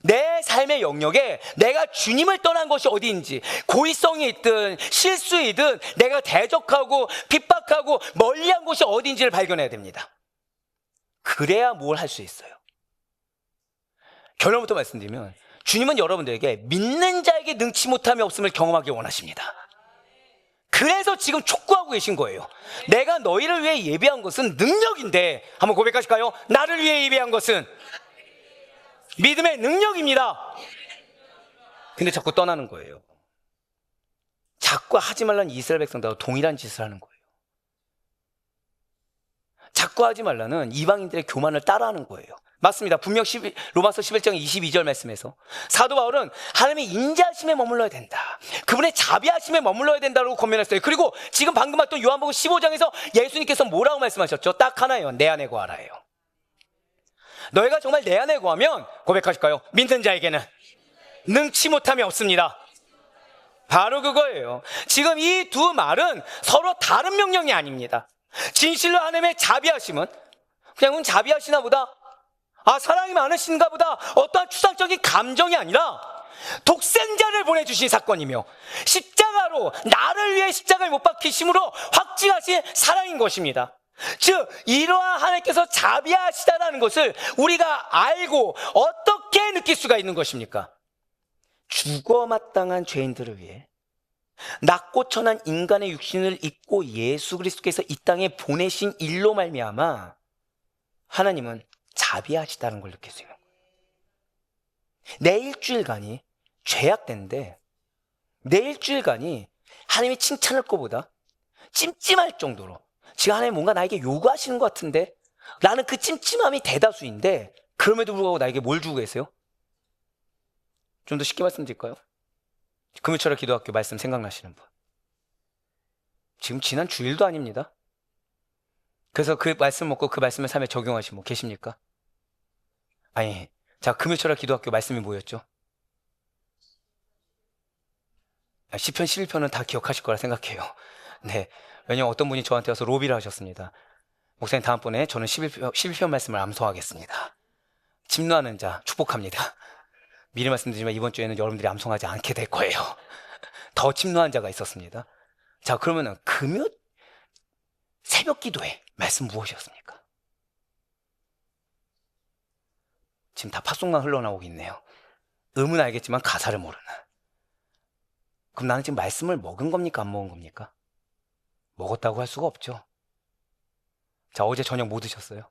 내 삶의 영역에 내가 주님을 떠난 것이 어디인지, 고의성이 있든 실수이든 내가 대적하고 핍박하고 멀리한 곳이 어딘지를 발견해야 됩니다. 그래야 뭘 할 수 있어요. 결론부터 말씀드리면 주님은 여러분들에게 믿는 자에게 능치 못함이 없음을 경험하기 원하십니다. 그래서 지금 촉구하고 계신 거예요. 내가 너희를 위해 예비한 것은 능력인데, 한번 고백하실까요? 나를 위해 예비한 것은 믿음의 능력입니다. 근데 자꾸 떠나는 거예요. 자꾸 하지 말라는 이스라엘 백성들하고 동일한 짓을 하는 거예요. 자꾸 하지 말라는 이방인들의 교만을 따라하는 거예요. 맞습니다. 분명 로마서 11장 22절 말씀에서 사도 바울은 하나님의 인자하심에 머물러야 된다, 그분의 자비하심에 머물러야 된다고 권면했어요. 그리고 지금 방금 봤던 요한복음 15장에서 예수님께서 뭐라고 말씀하셨죠? 딱 하나예요. 내 안에 거하라예요. 너희가 정말 내 안에 거하면, 고백하실까요? 믿는 자에게는 능치 못함이 없습니다. 바로 그거예요. 지금 이 두 말은 서로 다른 명령이 아닙니다. 진실로 하나님의 자비하심은 그냥 자비하시나 보다, 사랑이 많으신가 보다, 어떠한 추상적인 감정이 아니라 독생자를 보내주신 사건이며 십자가로 나를 위해 십자가에 못 박히심으로 확증하신 사랑인 것입니다. 즉 이러한 하나님께서 자비하시다라는 것을 우리가 알고 어떻게 느낄 수가 있는 것입니까? 죽어 마땅한 죄인들을 위해 낮고 천한 인간의 육신을 입고 예수 그리스도께서 이 땅에 보내신 일로 말미암아 하나님은 자비하시다는 걸 느낄 수 있는 거예요. 내 일주일간이 죄악된데, 내 일주일간이 하나님이 칭찬할 것보다 찜찜할 정도로 지금 하나님 뭔가 나에게 요구하시는 것 같은데 나는 그 찜찜함이 대다수인데, 그럼에도 불구하고 나에게 뭘 주고 계세요? 좀 더 쉽게 말씀드릴까요? 금요철학 기도학교 말씀 생각나시는 분, 지금 지난 주일도 아닙니다. 그래서 그 말씀 먹고 그 말씀을 삶에 적용하신 분 계십니까? 아니, 자, 금요철학 기도학교 말씀이 뭐였죠? 시편 11편은 다 기억하실 거라 생각해요. 네, 왜냐면 어떤 분이 저한테 와서 로비를 하셨습니다. 목사님, 다음번에 저는 11편 말씀을 암송하겠습니다. 침노하는 자 축복합니다. 미리 말씀드리지만 이번 주에는 여러분들이 암송하지 않게 될 거예요. 더 침노한 자가 있었습니다. 자, 그러면은 금요 새벽 기도에 말씀 무엇이었습니까? 지금 다 팝송만 흘러나오고 있네요. 음은 알겠지만 가사를 모르는. 그럼 나는 지금 말씀을 먹은 겁니까? 안 먹은 겁니까? 먹었다고 할 수가 없죠. 자, 어제 저녁 뭐 드셨어요?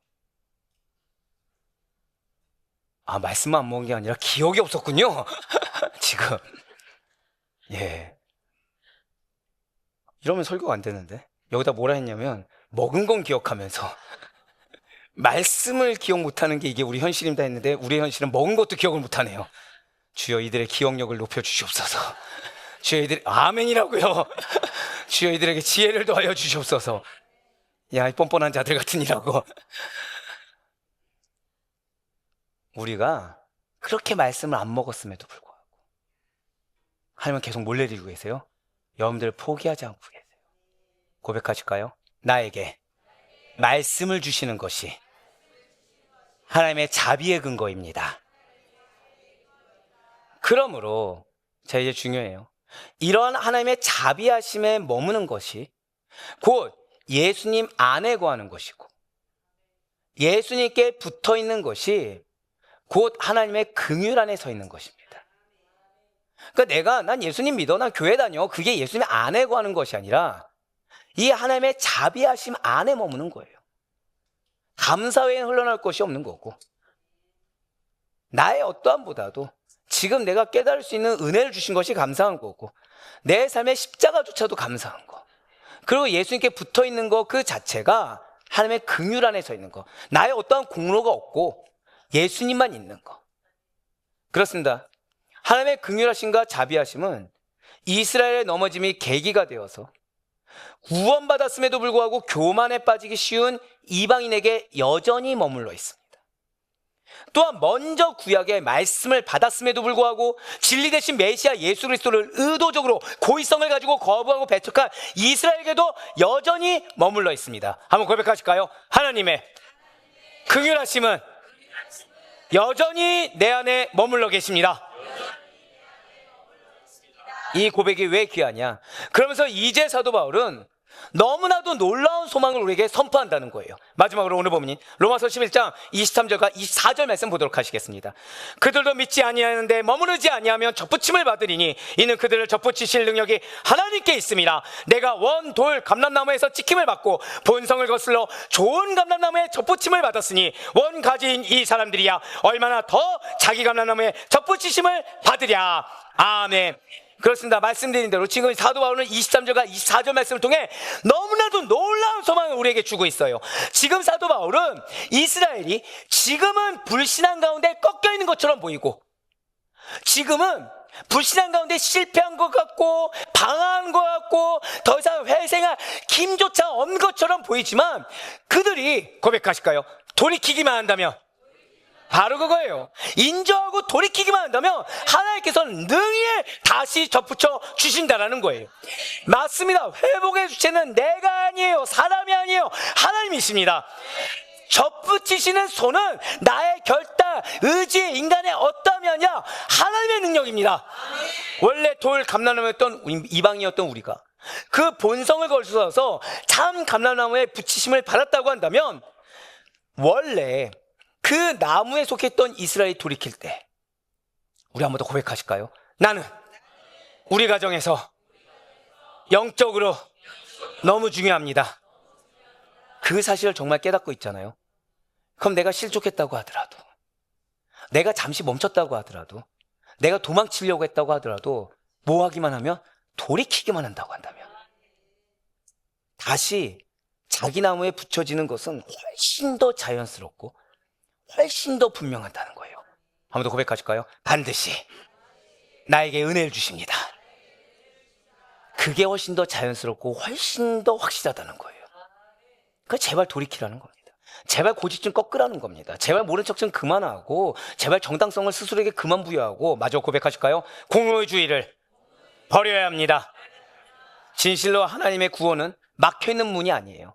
아, 말씀만 안 먹은 게 아니라 기억이 없었군요. 지금. 예. 이러면 설교가 안 되는데. 여기다 뭐라 했냐면 먹은 건 기억하면서 말씀을 기억 못하는 게 이게 우리 현실입니다 했는데 우리의 현실은 먹은 것도 기억을 못하네요. 주여 이들의 기억력을 높여주시옵소서. 주여 이들 아멘이라고요. 주여 이들에게 지혜를 더하여 주시옵소서. 야, 이 뻔뻔한 자들 같으니라고. 우리가 그렇게 말씀을 안 먹었음에도 불구하고 하나님은 계속 뭘 내리고 계세요? 여러분들 포기하지 않고 계세요. 고백하실까요? 나에게 말씀을 주시는 것이 하나님의 자비의 근거입니다. 그러므로 자, 이제 중요해요. 이런 하나님의 자비하심에 머무는 것이 곧 예수님 안에 거하는 것이고 예수님께 붙어 있는 것이 곧 하나님의 긍휼 안에 서 있는 것입니다. 그러니까 난 예수님 믿어, 난 교회 다녀, 그게 예수님 안에 거하는 것이 아니라 이 하나님의 자비하심 안에 머무는 거예요. 감사 외에는 흘러날 것이 없는 거고 나의 어떠함보다도 지금 내가 깨달을 수 있는 은혜를 주신 것이 감사한 거고 내 삶의 십자가조차도 감사한 거, 그리고 예수님께 붙어있는 거 그 자체가 하나님의 긍휼 안에 서 있는 거, 나의 어떠한 공로가 없고 예수님만 있는 거. 그렇습니다. 하나님의 긍휼하심과 자비하심은 이스라엘의 넘어짐이 계기가 되어서 구원받았음에도 불구하고 교만에 빠지기 쉬운 이방인에게 여전히 머물러 있습니다. 또한 먼저 구약의 말씀을 받았음에도 불구하고 진리 대신 메시아 예수 그리스도를 의도적으로 고의성을 가지고 거부하고 배척한 이스라엘에게도 여전히 머물러 있습니다. 한번 고백하실까요? 하나님의 긍휼하심은 여전히 내 안에 머물러 계십니다. 이 고백이 왜 귀하냐? 그러면서 이제 사도 바울은 너무나도 놀라운 소망을 우리에게 선포한다는 거예요. 마지막으로 오늘 본문인 로마서 11장 23절과 24절 말씀 보도록 하시겠습니다. 그들도 믿지 아니하는데 머무르지 아니하면 접붙임을 받으리니 이는 그들을 접붙이실 능력이 하나님께 있습니다. 내가 원, 돌, 감람나무에서 찍힘을 받고 본성을 거슬러 좋은 감람나무에 접붙임을 받았으니 원 가지인 이 사람들이야 얼마나 더 자기 감람나무에 접붙이심을 받으랴. 아멘. 그렇습니다. 말씀드린 대로 지금 사도 바울은 23절과 24절 말씀을 통해 너무나도 놀라운 소망을 우리에게 주고 있어요. 지금 사도 바울은 이스라엘이 지금은 불신앙 가운데 꺾여 있는 것처럼 보이고 지금은 불신앙 가운데 실패한 것 같고 방황한 것 같고 더 이상 회생할 힘조차 없는 것처럼 보이지만 그들이 고백하실까요? 돌이키기만 한다면 바로 그거예요. 인정하고 돌이키기만 한다면 하나님께서는 능히 다시 접붙여 주신다라는 거예요. 맞습니다. 회복의 주체는 내가 아니에요. 사람이 아니에요. 하나님이십니다. 접붙이시는 손은 나의 결단, 의지, 인간의 어떠함이 아니라 하나님의 능력입니다. 원래 돌 감람나무였던 이방이었던 우리가 그 본성을 걸쳐서 참 감람나무에 붙이심을 받았다고 한다면 원래 그 나무에 속했던 이스라엘이 돌이킬 때 우리 한번 더 고백하실까요? 나는 우리 가정에서 영적으로 너무 중요합니다. 그 사실을 정말 깨닫고 있잖아요. 그럼 내가 실족했다고 하더라도, 내가 잠시 멈췄다고 하더라도, 내가 도망치려고 했다고 하더라도 뭐 하기만 하면 돌이키기만 한다고 한다면 다시 자기 나무에 붙여지는 것은 훨씬 더 자연스럽고 훨씬 더 분명하다는 거예요. 한 번 더 고백하실까요? 반드시 나에게 은혜를 주십니다. 그게 훨씬 더 자연스럽고 훨씬 더 확실하다는 거예요. 그러니까 제발 돌이키라는 겁니다. 제발 고집 좀 꺾으라는 겁니다. 제발 모른 척 좀 그만하고 제발 정당성을 스스로에게 그만 부여하고 마저 고백하실까요? 공로의 주의를 버려야 합니다. 진실로 하나님의 구원은 막혀있는 문이 아니에요.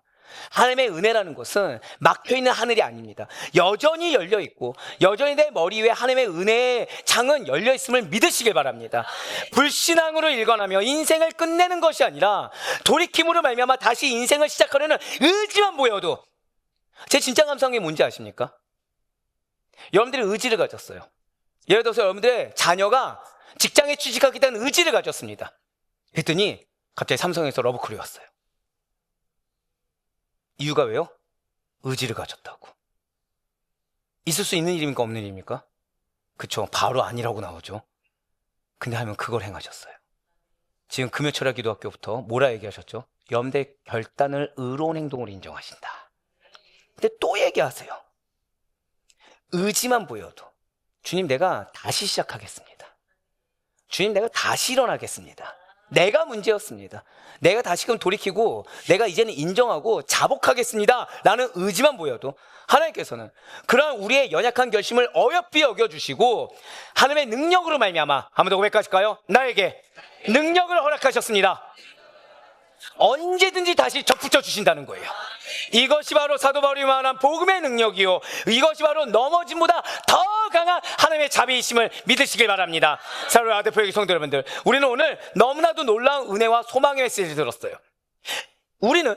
하나님의 은혜라는 것은 막혀있는 하늘이 아닙니다. 여전히 열려있고 여전히 내 머리 위에 하나님의 은혜의 창은 열려있음을 믿으시길 바랍니다. 불신앙으로 일관하며 인생을 끝내는 것이 아니라 돌이킴으로 말미암아 다시 인생을 시작하려는 의지만 보여도, 제 진짜 감사한 게 뭔지 아십니까? 여러분들이 의지를 가졌어요. 예를 들어서 여러분들의 자녀가 직장에 취직하겠다는 의지를 가졌습니다. 그랬더니 갑자기 삼성에서 러브콜이 왔어요. 이유가 왜요? 의지를 가졌다고. 있을 수 있는 일입니까? 없는 일입니까? 그쵸, 바로 아니라고 나오죠. 근데 하면 그걸 행하셨어요. 지금 금요철야 기도학교부터 뭐라 얘기하셨죠? 여러분들의 결단을 의로운 행동으로 인정하신다. 근데 또 얘기하세요. 의지만 보여도 주님, 내가 다시 시작하겠습니다. 주님, 내가 다시 일어나겠습니다. 내가 문제였습니다. 내가 다시금 돌이키고 내가 이제는 인정하고 자복하겠습니다 라는 의지만 보여도 하나님께서는 그러한 우리의 연약한 결심을 어여삐 여겨주시고 하나님의 능력으로 말미암아, 한 번 더 고백하실까요? 나에게 능력을 허락하셨습니다. 언제든지 다시 접붙여 주신다는 거예요. 이것이 바로 사도 바울이 말한 복음의 능력이요, 이것이 바로 넘어짐보다 더 강한 하나님의 자비이심을 믿으시길 바랍니다. 사랑하는 아대표의 성도 여러분들, 우리는 오늘 너무나도 놀라운 은혜와 소망의 메시지를 들었어요. 우리는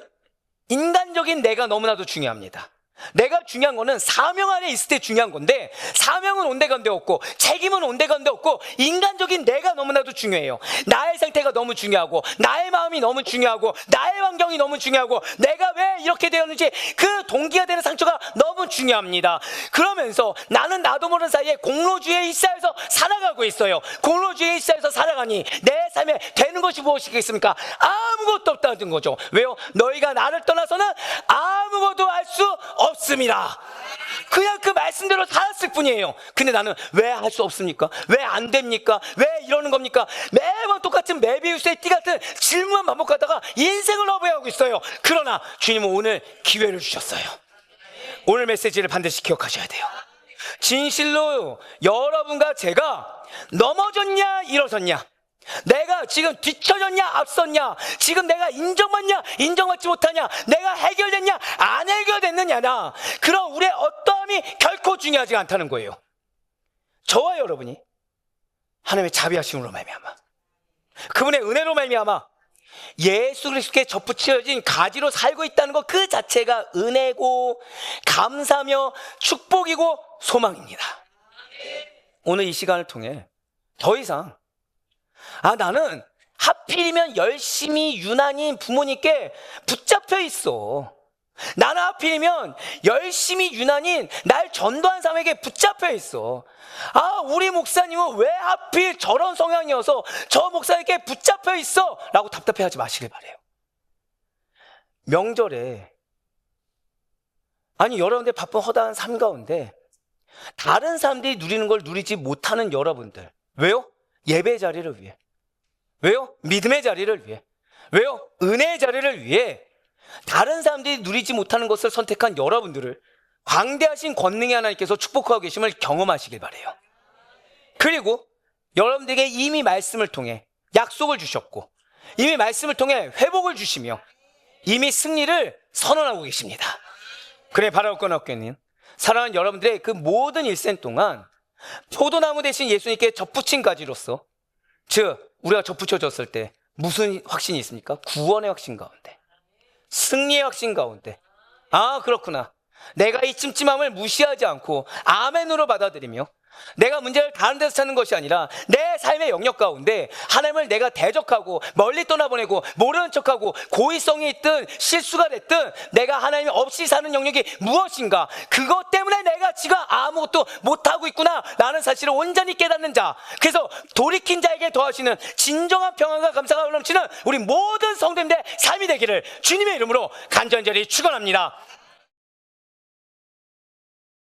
인간적인 내가 너무나도 중요합니다. 내가 중요한 거는 사명 안에 있을 때 중요한 건데, 사명은 온데간데 없고 책임은 온데간데 없고 인간적인 내가 너무나도 중요해요. 나의 상태가 너무 중요하고 나의 마음이 너무 중요하고 나의 환경이 너무 중요하고 내가 왜 이렇게 되었는지 그 동기가 되는 상처가 너무 중요합니다. 그러면서 나는 나도 모르는 사이에 공로주의에 휩싸여서 살아가고 있어요. 공로주의에 휩싸여서 살아가니 내 삶에 되는 것이 무엇이겠습니까? 아무것도 없다는 거죠. 왜요? 너희가 나를 떠나서는 아무것도 할 수 없습니다. 그냥 그 말씀대로 살았을 뿐이에요. 근데 나는 왜 할 수 없습니까? 왜 안 됩니까? 왜 이러는 겁니까? 매번 똑같은 메비우스의 띠 같은 질문만 반복하다가 인생을 허비하고 있어요. 그러나 주님은 오늘 기회를 주셨어요. 오늘 메시지를 반드시 기억하셔야 돼요. 진실로 여러분과 제가 넘어졌냐 일어섰냐, 내가 지금 뒤처졌냐 앞섰냐, 지금 내가 인정받냐 인정받지 못하냐, 내가 해결됐냐 안 해결됐느냐나, 그런 우리의 어떠함이 결코 중요하지 않다는 거예요. 저와 여러분이 하나님의 자비하심으로 말미암아, 그분의 은혜로 말미암아 예수 그리스도께 접붙여진 가지로 살고 있다는 것 그 자체가 은혜고 감사며 축복이고 소망입니다. 오늘 이 시간을 통해 더 이상 나는 하필이면 열심히 유난히 부모님께 붙잡혀 있어, 나는 하필이면 열심히 유난히 날 전도한 사람에게 붙잡혀 있어, 우리 목사님은 왜 하필 저런 성향이어서 저 목사님께 붙잡혀 있어 라고 답답해하지 마시길 바래요. 명절에, 아니 여러분들 바쁜 허다한 삶 가운데 다른 사람들이 누리는 걸 누리지 못하는 여러분들, 왜요? 예배 자리를 위해, 왜요? 믿음의 자리를 위해, 왜요? 은혜의 자리를 위해 다른 사람들이 누리지 못하는 것을 선택한 여러분들을 광대하신 권능의 하나님께서 축복하고 계심을 경험하시길 바래요. 그리고 여러분들에게 이미 말씀을 통해 약속을 주셨고 이미 말씀을 통해 회복을 주시며 이미 승리를 선언하고 계십니다. 그래, 바라옵건 없겠니? 사랑하는 여러분들의 그 모든 일생 동안 포도나무 대신 예수님께 접붙인 가지로서, 즉 우리가 접붙여졌을 때 무슨 확신이 있습니까? 구원의 확신 가운데, 승리의 확신 가운데, 그렇구나, 내가 이 찜찜함을 무시하지 않고 아멘으로 받아들이며 내가 문제를 다른 데서 찾는 것이 아니라 내 삶의 영역 가운데 하나님을 내가 대적하고 멀리 떠나보내고 모르는 척하고 고의성이 있든 실수가 됐든 내가 하나님 없이 사는 영역이 무엇인가, 그것 때문에 내가 지금 아무것도 못하고 있구나 라는 사실을 온전히 깨닫는 자, 그래서 돌이킨 자에게 더하시는 진정한 평안과 감사가 넘치는 우리 모든 성도님들의 삶이 되기를 주님의 이름으로 간절히 축원합니다.